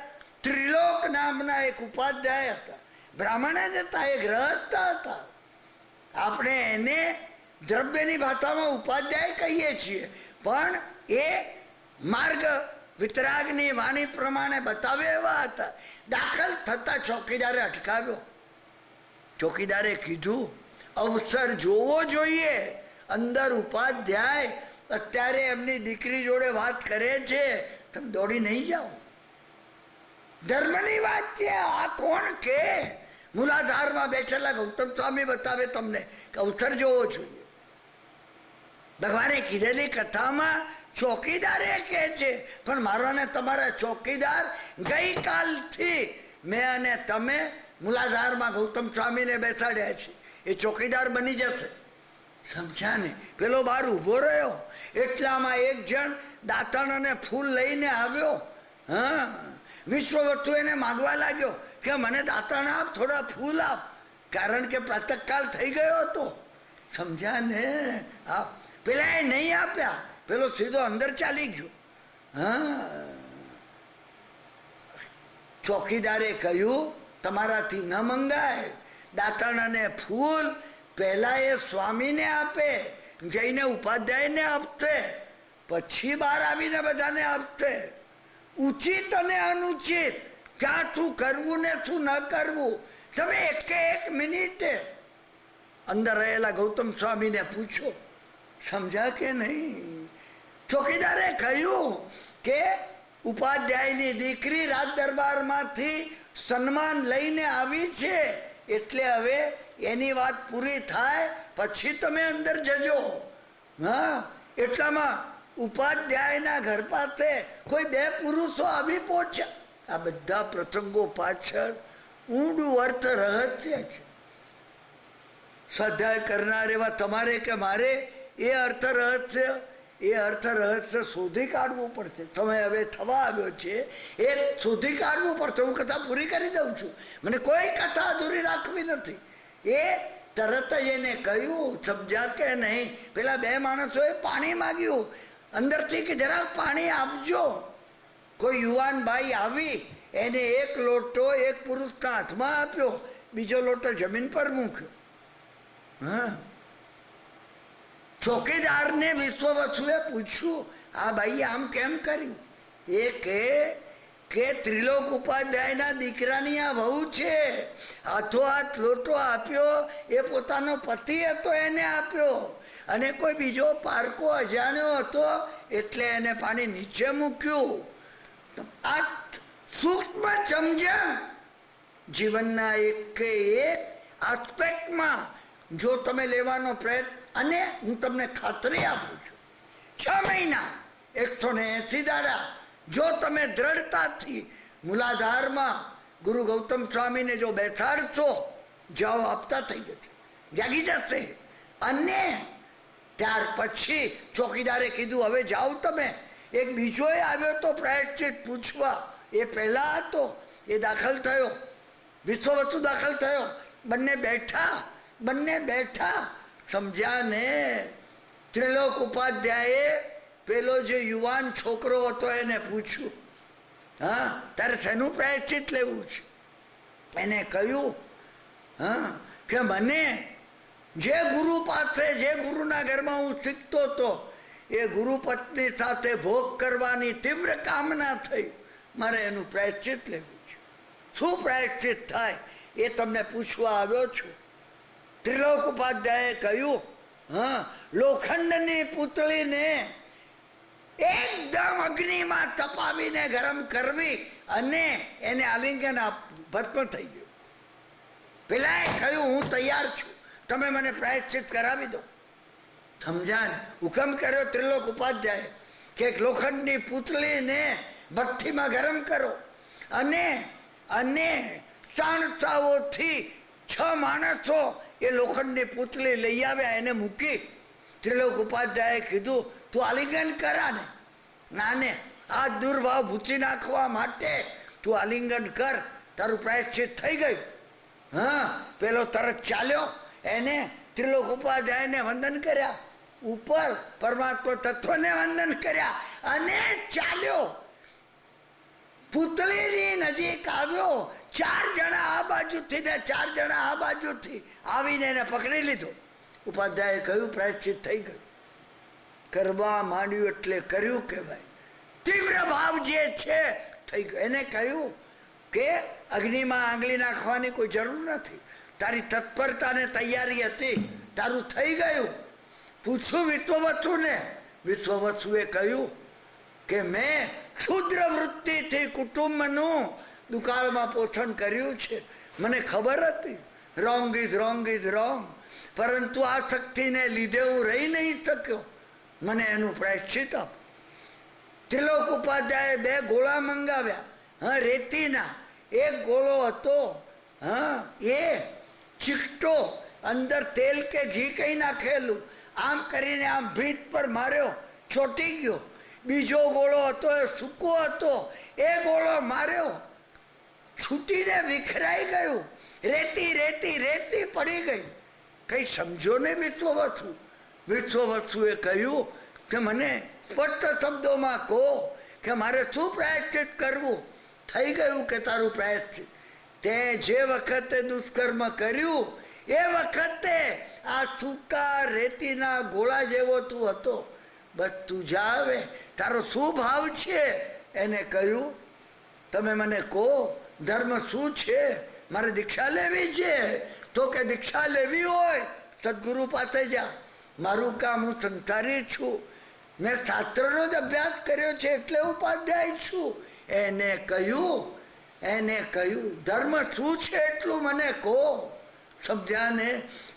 ત્રિલોક નામના એક ઉપાધ્યાય હતા, બ્રાહ્મણ જ હતા, એક ગૃહસ્થ હતા. આપણે એને દ્રવ્યની ભાષામાં ઉપાધ્યાય કહીએ છીએ, પણ એ માર્ગ વિતરાગની વાણી પ્રમાણે બતાવે એવા હતા. દાખલ થતા ચોકીદારે અટકાવ્યો. ચોકીદારે કીધું, અવસર જોવો જોઈએ. અંદર ઉપાધ્યાય અત્યારે એમની દીકરી જોડે વાત કરે છે, તમે દોડી નહીં જાઓ. ધર્મની વાત છે. આ કોણ કે મૂલાધારમાં બેઠેલા ગૌતમ સ્વામી બતાવે તમને કે અવસર જોવો જોઈએ. ભગવાને કીધેલી કથામાં ચોકીદારે કહે છે, પણ મારો ને તમારા ચોકીદાર ગઈકાલથી મેં અને તમે મૂલાધારમાં ગૌતમ સ્વામીને બેસાડ્યા છે, એ ચોકીદાર બની જશે. સમજ્યા ને? પેલો બહાર ઊભો રહ્યો, એટલામાં એક જણ દાંતણ અને ફૂલ લઈને આવ્યો. હા, વિશ્વવસ્તુ એને માગવા લાગ્યો કે મને દાંતણ આપ, થોડા ફૂલ આપ, કારણ કે પ્રાતઃકાળ થઈ ગયો હતો. સમજ્યા ને? આપ. પેલા એ નહીં આપ્યા, પેલો સીધો અંદર ચાલી ગયો. હા, ચોકીદારે કહ્યું, તમારાથી ન મંગાય. દાંતણ અને ફૂલ પહેલા એ સ્વામીને આપે, જઈને ઉપાધ્યાયને આપતે, પછી બહાર આવીને બધાને આપતે. ઉચિત અને અનુચિત, ક્યાં શું કરવું ને શું ન કરવું, તમે એક મિનિટે અંદર રહેલા ગૌતમ સ્વામીને પૂછો. સમજા કે નહીં? ચોકીદારે કહ્યું કે ઉપાધ્યાયની દીકરી રાજ દરબારમાંથી સન્માન લઈને આવી છે, એટલે હવે એની વાત પૂરી થાય પછી તમે અંદર જજો. હા, એટલામાં ઉપાધ્યાયના ઘર પાસે કોઈ બે પુરુષો આવી પહોંચ્યા. આ બધા પ્રસંગો પાછળ ઊંડું અર્થ રહસ્ય છે. સ્વાધ્યાય કરનાર એવા તમારે કે મારે એ અર્થ રહસ્ય શોધી કાઢવું પડશે. સમય હવે થવા આવ્યો છે, એ શોધી કાઢવું પડશે. હું કથા પૂરી કરી દઉં છું, મને કોઈ કથા અધૂરી રાખવી નથી. એ તરત જ એને કહ્યું, સમજ્યા કે નહીં? પેલા બે માણસોએ પાણી માગ્યું અંદરથી કે જરાક પાણી આપજો. કોઈ યુવાન ભાઈ આવી, એને એક લોટો એક પુરુષના હાથમાં આપ્યો, બીજો લોટો જમીન પર મૂક્યો. હા, ચોકીદારને વિશ્વવસુએ પૂછ્યું, આ ભાઈ આમ કેમ કર્યું? એ કે ત્રિલોક ઉપાધ્યાયના દીકરાની આ વહુ છે, હાથોહાથ લોટો આપ્યો એ પોતાનો પતિ હતો એને આપ્યો, અને કોઈ બીજો પારકો અજાણ્યો હતો એટલે એને પાણી નીચે મૂક્યું. આ સૂક્ષ્મ સમજણ જીવનના એક આસ્પેક્ટમાં જો તમે લેવાનો પ્રયત્ન, અને હું તમને ખાતરી આપું છું, 6 મહિના 180 દાડા જો તમે દ્રઢતાથી મૂલાધારમાં ગુરુ ગૌતમ સ્વામીને જો બેસાડશો, જવાબ આપતા થઈ જશે, જાગી જશે. અને ત્યાર પછી ચોકીદારે કીધું, હવે જાઓ તમે. એક બીજો આવ્યો તો પ્રાયશ્ચિત પૂછવા, એ પહેલા હતો, એ દાખલ થયો, વિશ્વવસ્તુ દાખલ થયો. બંને બેઠા. સમજ્યા ને? ત્રિલોક ઉપાધ્યાયે પેલો જે યુવાન છોકરો હતો એને પૂછ્યું, હા, તારે શેનું પ્રાયશ્ચિત લેવું છે? એને કહ્યું, હા, કે મને જે ગુરુ પાસે, જે ગુરુના ઘરમાં હું શીખતો હતો, એ ગુરુ પત્ની સાથે ભોગ કરવાની તીવ્ર કામના થઈ, મારે એનું પ્રાયશ્ચિત લેવું છે. શું પ્રાયશ્ચિત થાય એ તમને પૂછવા આવ્યો છું. ત્રિલોક ઉપાધ્યાયે કહ્યું, હા, લોખંડની પુતળીને એકદમ અગ્નિમાં તપાવીને ગરમ કરવી અને એને આલિંગન આપવું, ભસ્મ થઈ ગયું. પેલાએ કહ્યું, હું તૈયાર છું, તમે મને પ્રાયશ્ચિત કરાવી દો. સમજા ને? હુકમ કર્યો ત્રિલોક ઉપાધ્યાય કે લોખંડની પુતળીને ભઠ્ઠીમાં ગરમ કરો અને ચાણસાઓથી 6 માણસો એ લોખંડની પૂતળી લઈ આવ્યા, એને મૂકી ત્રિલોક ઉપાધ્યાયે કીધું તું આલિંગન કરા ને, નાને આ દુર્ભાવ ભૂંચી નાખવા માટે તું આલિંગન કર, તારું પ્રાયશ્ચિત થઈ ગયું. હા, પેલો તરત ચાલ્યો, એને ત્રિલોક ઉપાધ્યાયને વંદન કર્યા, ઉપર પરમાત્મા તત્વને વંદન કર્યા અને ચાલ્યો. પૂતળીની નજીક આવ્યો, 4 જણા આ બાજુથી ને 4 જણા આ બાજુથી આવીને એને પકડી લીધો. ઉપાધ્યાયે કહ્યું પ્રાયશ્ચિત થઈ ગયું. કરવા માંડ્યું એટલે કર્યું કહેવાય. તીવ્ર ભાવ જે છે થઈ ગયો. એને કહ્યું કે અગ્નિમાં આંગળી નાખવાની કોઈ જરૂર નથી, તારી તત્પરતા ને તૈયારી હતી, તારું થઈ ગયું. પૂછું વિશ્વવસુને. વિશ્વવસુએ કહ્યું કે મેં ક્ષુદ્ર વૃત્તિથી કુટુંબનું દુકાળમાં પોષણ કર્યું છે, મને ખબર હતી wrong is wrong is wrong, પરંતુ આ શક્તિને લીધે હું રહી નહીં શક્યો, મને એનું પ્રાયશ્ચિત આપ. ત્રિલોક ઉપાધ્યાયે 2 ગોળા મંગાવ્યા, હા, રેતીના. એક ગોળો હતો, હા, એ ચીકટો, અંદર તેલ કે ઘી કઈ નાખેલું, આમ કરીને આમ ભીત પર માર્યો, ચોટી ગયો. બીજો ગોળો હતો એ સૂકો હતો, એ ગોળો માર્યો, છૂટીને વિખરાઈ ગયું, રેતી રેતી રેતી પડી ગઈ. કઈ સમજો ને વિશ્વવસુ. વિશ્વવસુએ કહ્યું કે મને સ્પષ્ટ શબ્દોમાં કહો કે મારે શું પ્રાયશ્ચિત કરવું. થઈ ગયું કે તારું પ્રાયશ્ચિત. તે જે વખતે દુષ્કર્મ કર્યું એ વખતે આ સૂકા રેતીના ગોળા જેવો તું હતો. બસ તું જાવે, તારો શું ભાવ છે? એને કહ્યું તમે મને કહો ધર્મ શું છે, મારે દીક્ષા લેવી છે. તો કે દીક્ષા લેવી હોય સદગુરુ પાસે જા, મારું કામ, હું સંસારી છું, મેં શાસ્ત્રનો જ અભ્યાસ કર્યો છે એટલે ઉપાધ્યાય છું. એને કહ્યું ધર્મ શું છે એટલું મને કહો. સમજ્યા ને?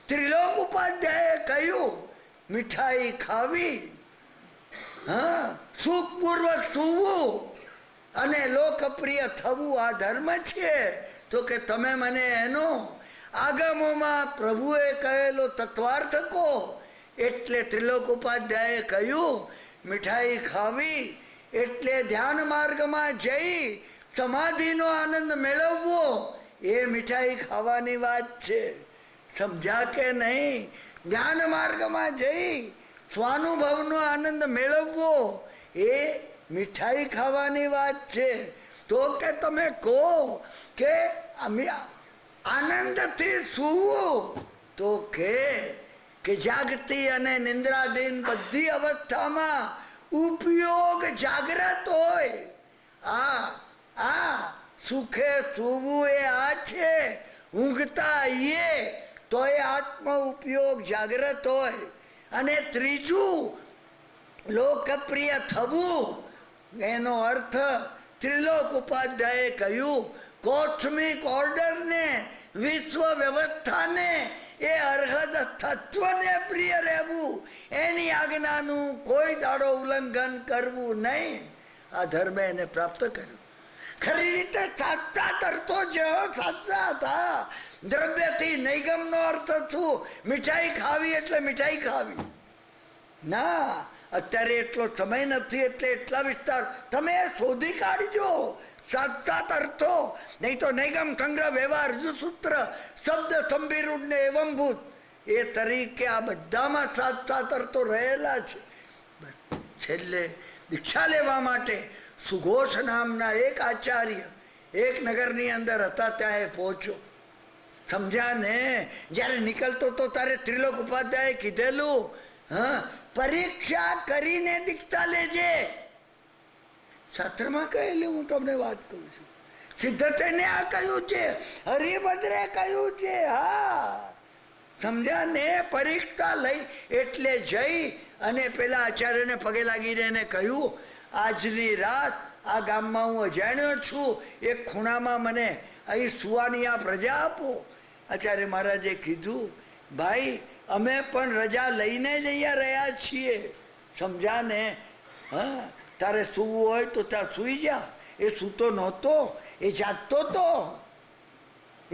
ત્રિલોક ઉપાધ્યાયે કહ્યું મીઠાઈ ખાવી, હા, સુખપૂર્વક સૂવું અને લોકપ્રિય થવું આ ધર્મ છે. તો કે તમે મને એનો આગમોમાં પ્રભુએ કહેલો તત્વાર્થ કહો. એટલે ત્રિલોક ઉપાધ્યાયે કહ્યું મીઠાઈ ખાવી એટલે ધ્યાન માર્ગમાં જઈ સમાધિનો આનંદ મેળવવો, એ મીઠાઈ ખાવાની વાત છે. સમજ્યા કે નહીં? જ્ઞાન માર્ગમાં જઈ સ્વાનુભવનો આનંદ મેળવવો એ મીઠાઈ ખાવાની વાત છે. તો કે તમે કહો કે આનંદથી સૂવું. તો કે જાગતી અને નિંદ્રાધીન બધી અવસ્થામાં ઉપયોગ જાગ્રત હોય. આ સુખે સૂવું એ આ છે, ઊંઘતા આવીએ તો એ આત્મ ઉપયોગ જાગ્રત હોય. અને ત્રીજું લોકપ્રિય થવું, એનો અર્થ ત્રિલોક ઉપાધ્યાયે કહ્યું કોસ્મિક ઓર્ડરને, વિશ્વ વ્યવસ્થાને, એ અર્હત તત્વને પ્રિય રહેવું, એની આજ્ઞાનું કોઈ દાડો ઉલ્લંઘન કરવું નહીં. આ ધર્મ એને પ્રાપ્ત કર્યું. ખરી રીતે સાચા તરતો જે સાચા હતા. દ્રવ્યથી નૈગમનો અર્થ શું? મીઠાઈ ખાવી એટલે મીઠાઈ ખાવી ના. અત્યારે એટલો સમય નથી એટલે એટલા વિસ્તાર તમે શોધી કાઢજો સાચા અર્થો. નહીં તો નૈગમ સંગ્રહ વ્યવહાર સૂત્ર શબ્દ સંભિરૂઢ ને એવંભૂત એ તરીકે આ બધામાં સાચા અર્થો રહેલા છે. છેલ્લે દીક્ષા લેવા માટે સુઘોષ નામના એક આચાર્ય એક નગરની અંદર હતા, ત્યાં એ પહોંચ્યો. સમજ્યા ને? જ્યારે નીકળતો તો તારે ત્રિલોક ઉપાધ્યાયે કીધેલું, હા, પરીક્ષા કરીને દીક્ષા લેજે. શાસ્ત્રમાં કહેલું, હું તમને વાત કરું છું. સિદ્ધસેને આ કહ્યું છે, હરિભદ્રે કહ્યું છે. હા, સમજ્યા ને? પરીક્ષા લઈ એટલે જઈ અને પેલા આચાર્યને પગે લાગીને એને કહ્યું આજની રાત આ ગામમાં હું અજાણ્યો છું, એક ખૂણામાં મને અહીં સુવાની આ પ્રજા આપો. આચાર્ય મહારાજે કીધું ભાઈ અમે પણ રજા લઈને જ અહીંયા રહ્યા છીએ. સમજા ને? હા, તારે સૂવું હોય તો ત્યાં સૂઈ જા. એ સૂતો નહોતો, એ જાગતો તો.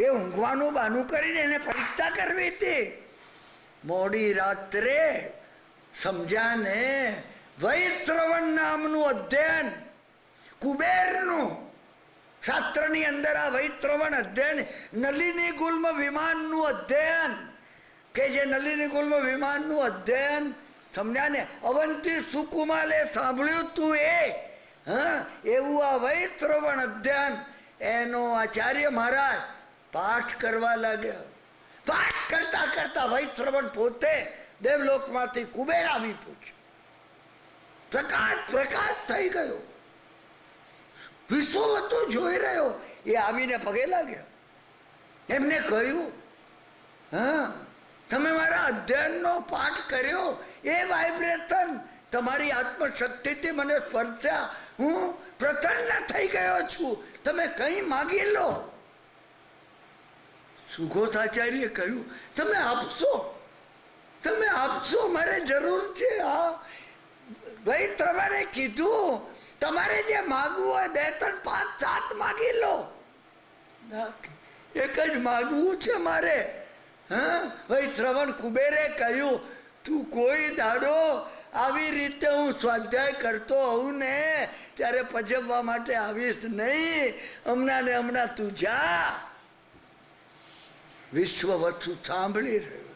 એ ઊંઘવાનું બાનું કરીને એને પરીક્ષા કરવી હતી. મોડી રાત્રે સમજ્યા ને વૈશ્રવણ નામનું અધ્યયન કુબેરનું શાસ્ત્રની અંદર આ વૈશ્રવણ અધ્યયન નલિની ગુલ્મ વિમાનનું અધ્યયન કે જે નલિની ગુલ્મ વિમાનનું અધ્યયન સમજ્યા ને અવંતી સુકુમાલે સાંભળ્યું તું એવું આ વૈશ્રવણ અધ્યયન એનો આચાર્ય મહારાજ પાઠ કરવા લાગ્યા. પાઠ કરતા કરતા વૈશ્રવણ પોતે દેવલોકમાંથી કુબેર આવી પૂછ્યું. પ્રકાશ થઈ ગયો. વિશ્વવતુ જોઈ રહ્યો એ આવીને પગે લાગ્યા. એમને કહ્યું, હા તમે મારા અધ્યયનનો પાઠ કર્યો, એ વાઇબ્રેશન તમારી આત્મશક્તિથી મને સ્પર્શ્યા, હું પ્રસન્ન થઈ ગયો છું, તમે કંઈ માગી લો. સુઘોષાચાર્યે કહ્યું, તમે આપશો, મારે જરૂર છે. હા ભાઈ તમારે કીધું તમારે જે માગવું હોય 2, 3, 5, 7 માગી લો. એક જ માગવું છે મારે. હા ભાઈ શ્રવણ કુબેરે કહ્યું, તું કોઈ દાડો આવી રીતે હું સ્વાધ્યાય કરતો હોઉં ને ત્યારે પજવવા માટે આવીશ નહીં. હમણાં ને હમણાં તું જા. વિશ્વવત્સુ સાંભળી રહ્યો.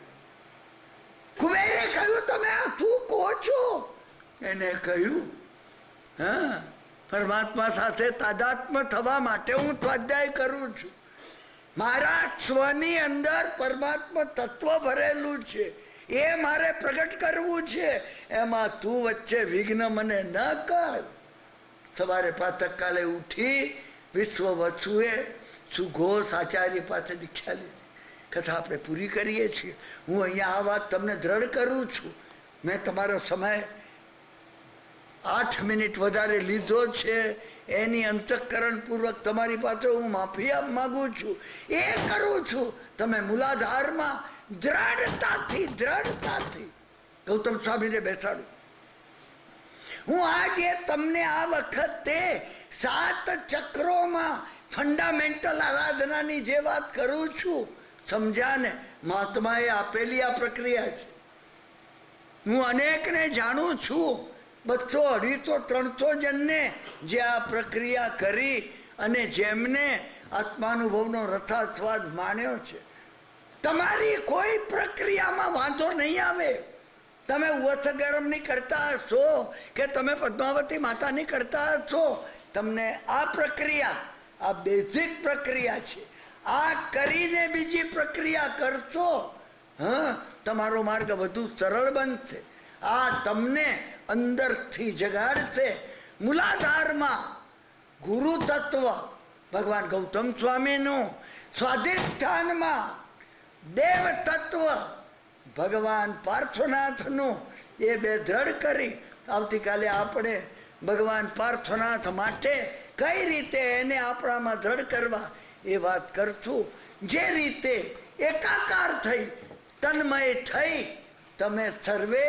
કુબેરે કહ્યું, તમે આ તું કહો છો? એને કહ્યું, હા પરમાત્મા સાથે તાદાત્મ્ય થવા માટે હું સ્વાધ્યાય કરું છું. મારા સ્વની અંદર પરમાત્મા તત્વ ભરેલું છે, એ મારે પ્રગટ કરવું છે. એમાં તું વચ્ચે વિઘ્ન મને ન કર. સવારે પ્રાતઃકાલે ઉઠી વિશ્વવસુએ સુઘોષ આચાર્ય પાસે દીક્ષા લીધી. કથા આપણે પૂરી કરીએ છીએ. હું અહીંયા આ વાત તમને દ્રઢ કરું છું. મેં તમારો સમય 8 મિનિટ વધારે લીધો છે, એની અંતઃકરણપૂર્વક તમારી પાસે હું માફી માગું છું. એ કરું છું. તમે મૂલાધારમાં દ્રઢતાથી ગૌતમ સ્વામીને બેસાડું. હું આજે તમને આ વખતે 7 ચક્રોમાં ફંડામેન્ટલ આરાધનાની જે વાત કરું છું, સમજ્યા ને? મહાત્માએ આપેલી આ પ્રક્રિયા છે. હું અનેકને જાણું છું, 200, 250, 300 જણને જે આ પ્રક્રિયા કરી અને જેમને આત્માનુભવનો રસાસ્વાદ માણ્યો છે. તમારી કોઈ પ્રક્રિયામાં વાંધો નહીં આવે. તમે ઉવથ ગરમની કરતા હશો કે તમે પદ્માવતી માતાની કરતા હશો, તમને આ પ્રક્રિયા, આ બેઝિક પ્રક્રિયા છે. આ કરીને બીજી પ્રક્રિયા કરશો, હા તમારો માર્ગ વધુ સરળ બનશે. આ તમને અંદરથી જગાડશે. મૂલાધારમાં ગુરુ તત્વ ભગવાન ગૌતમ સ્વામીનું, સ્વાધિષ્ઠાનમાં દેવ તત્વ ભગવાન પાર્શ્વનાથનું, એ બે દ્રઢ કરી આવતીકાલે આપણે ભગવાન પાર્શ્વનાથ માટે કઈ રીતે એને આપણામાં દ્રઢ કરવા એ વાત કરશું. જે રીતે એકાકાર થઈ, તન્મય થઈ તમે સર્વે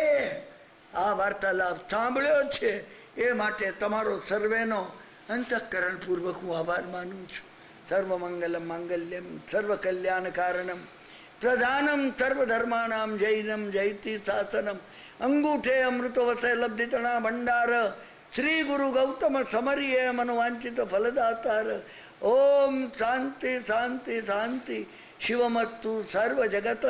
આ વાર્તાલાપ સાંભળ્યો છે, એ માટે તમારો સર્વેનો અંતઃકરણપૂર્વક હું આભાર માનું છું. સર્વમંગલમ માંગલ્યમ સર્વ કલ્યાણ કારણમ પ્રધાનમ સર્વધર્માણામ જૈનમ જયતિ શાસનમ અંગૂઠે અમૃત વસે લબ્ધિતણા ભંડાર શ્રી ગુરુ ગૌતમ સમરીએ મનોવાંચિત ફલદાતાર. ઓમ શાંતિ શાંતિ શાંતિ. શિવમત્તુ સર્વ જગત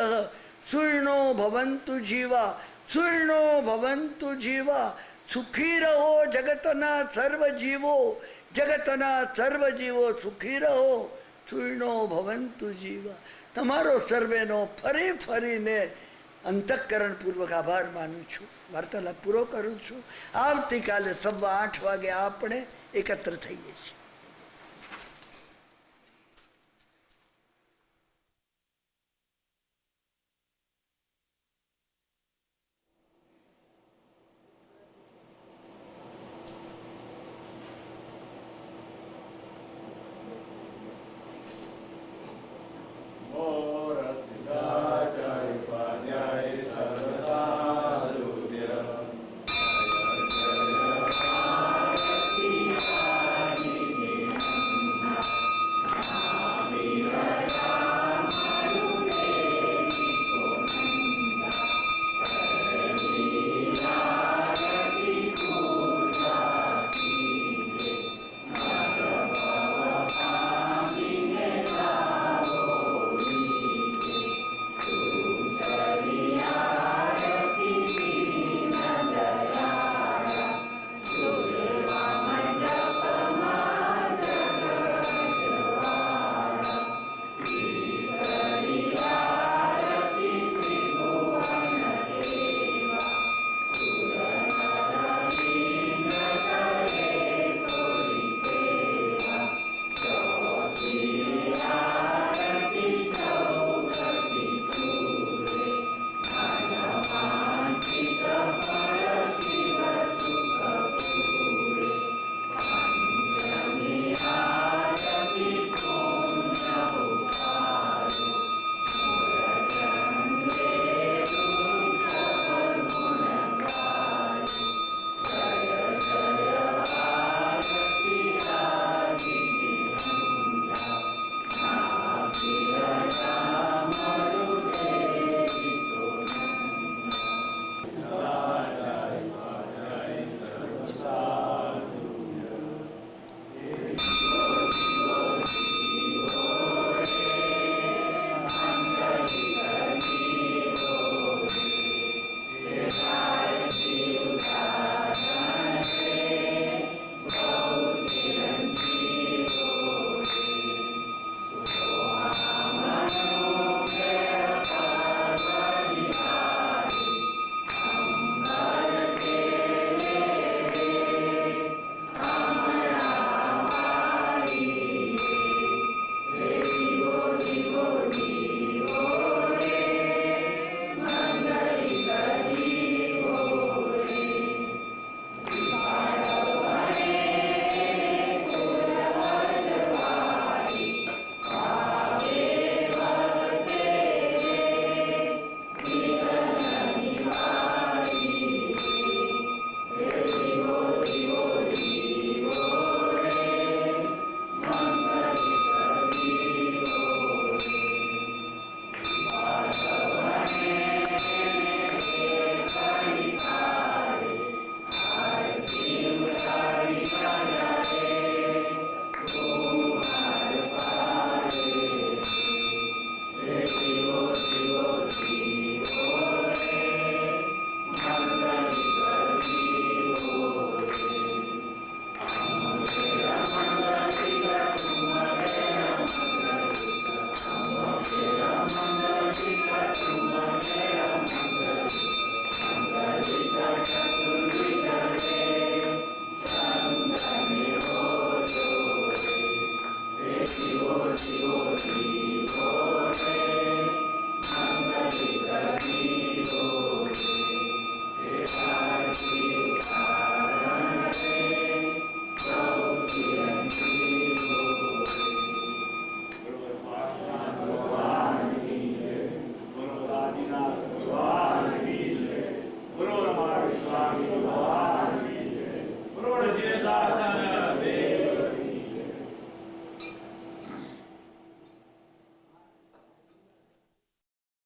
સુર્ણો ભવંતુ જીવા, સુર્ણો ભવંતુ જીવા. સુખી રહો જગતના સર્વ જીવો, જગતના સર્વ જીવો સુખી રહો, સુર્ણો ભવંતુ જીવા. તમારો સર્વેનો ફરીને અંતઃકરણપૂર્વક આભાર માનું છું. વાર્તાલાપ પૂરો કરું છું. આવતીકાલે 8:15 વાગે આપણે એકત્ર થઈએ છીએ.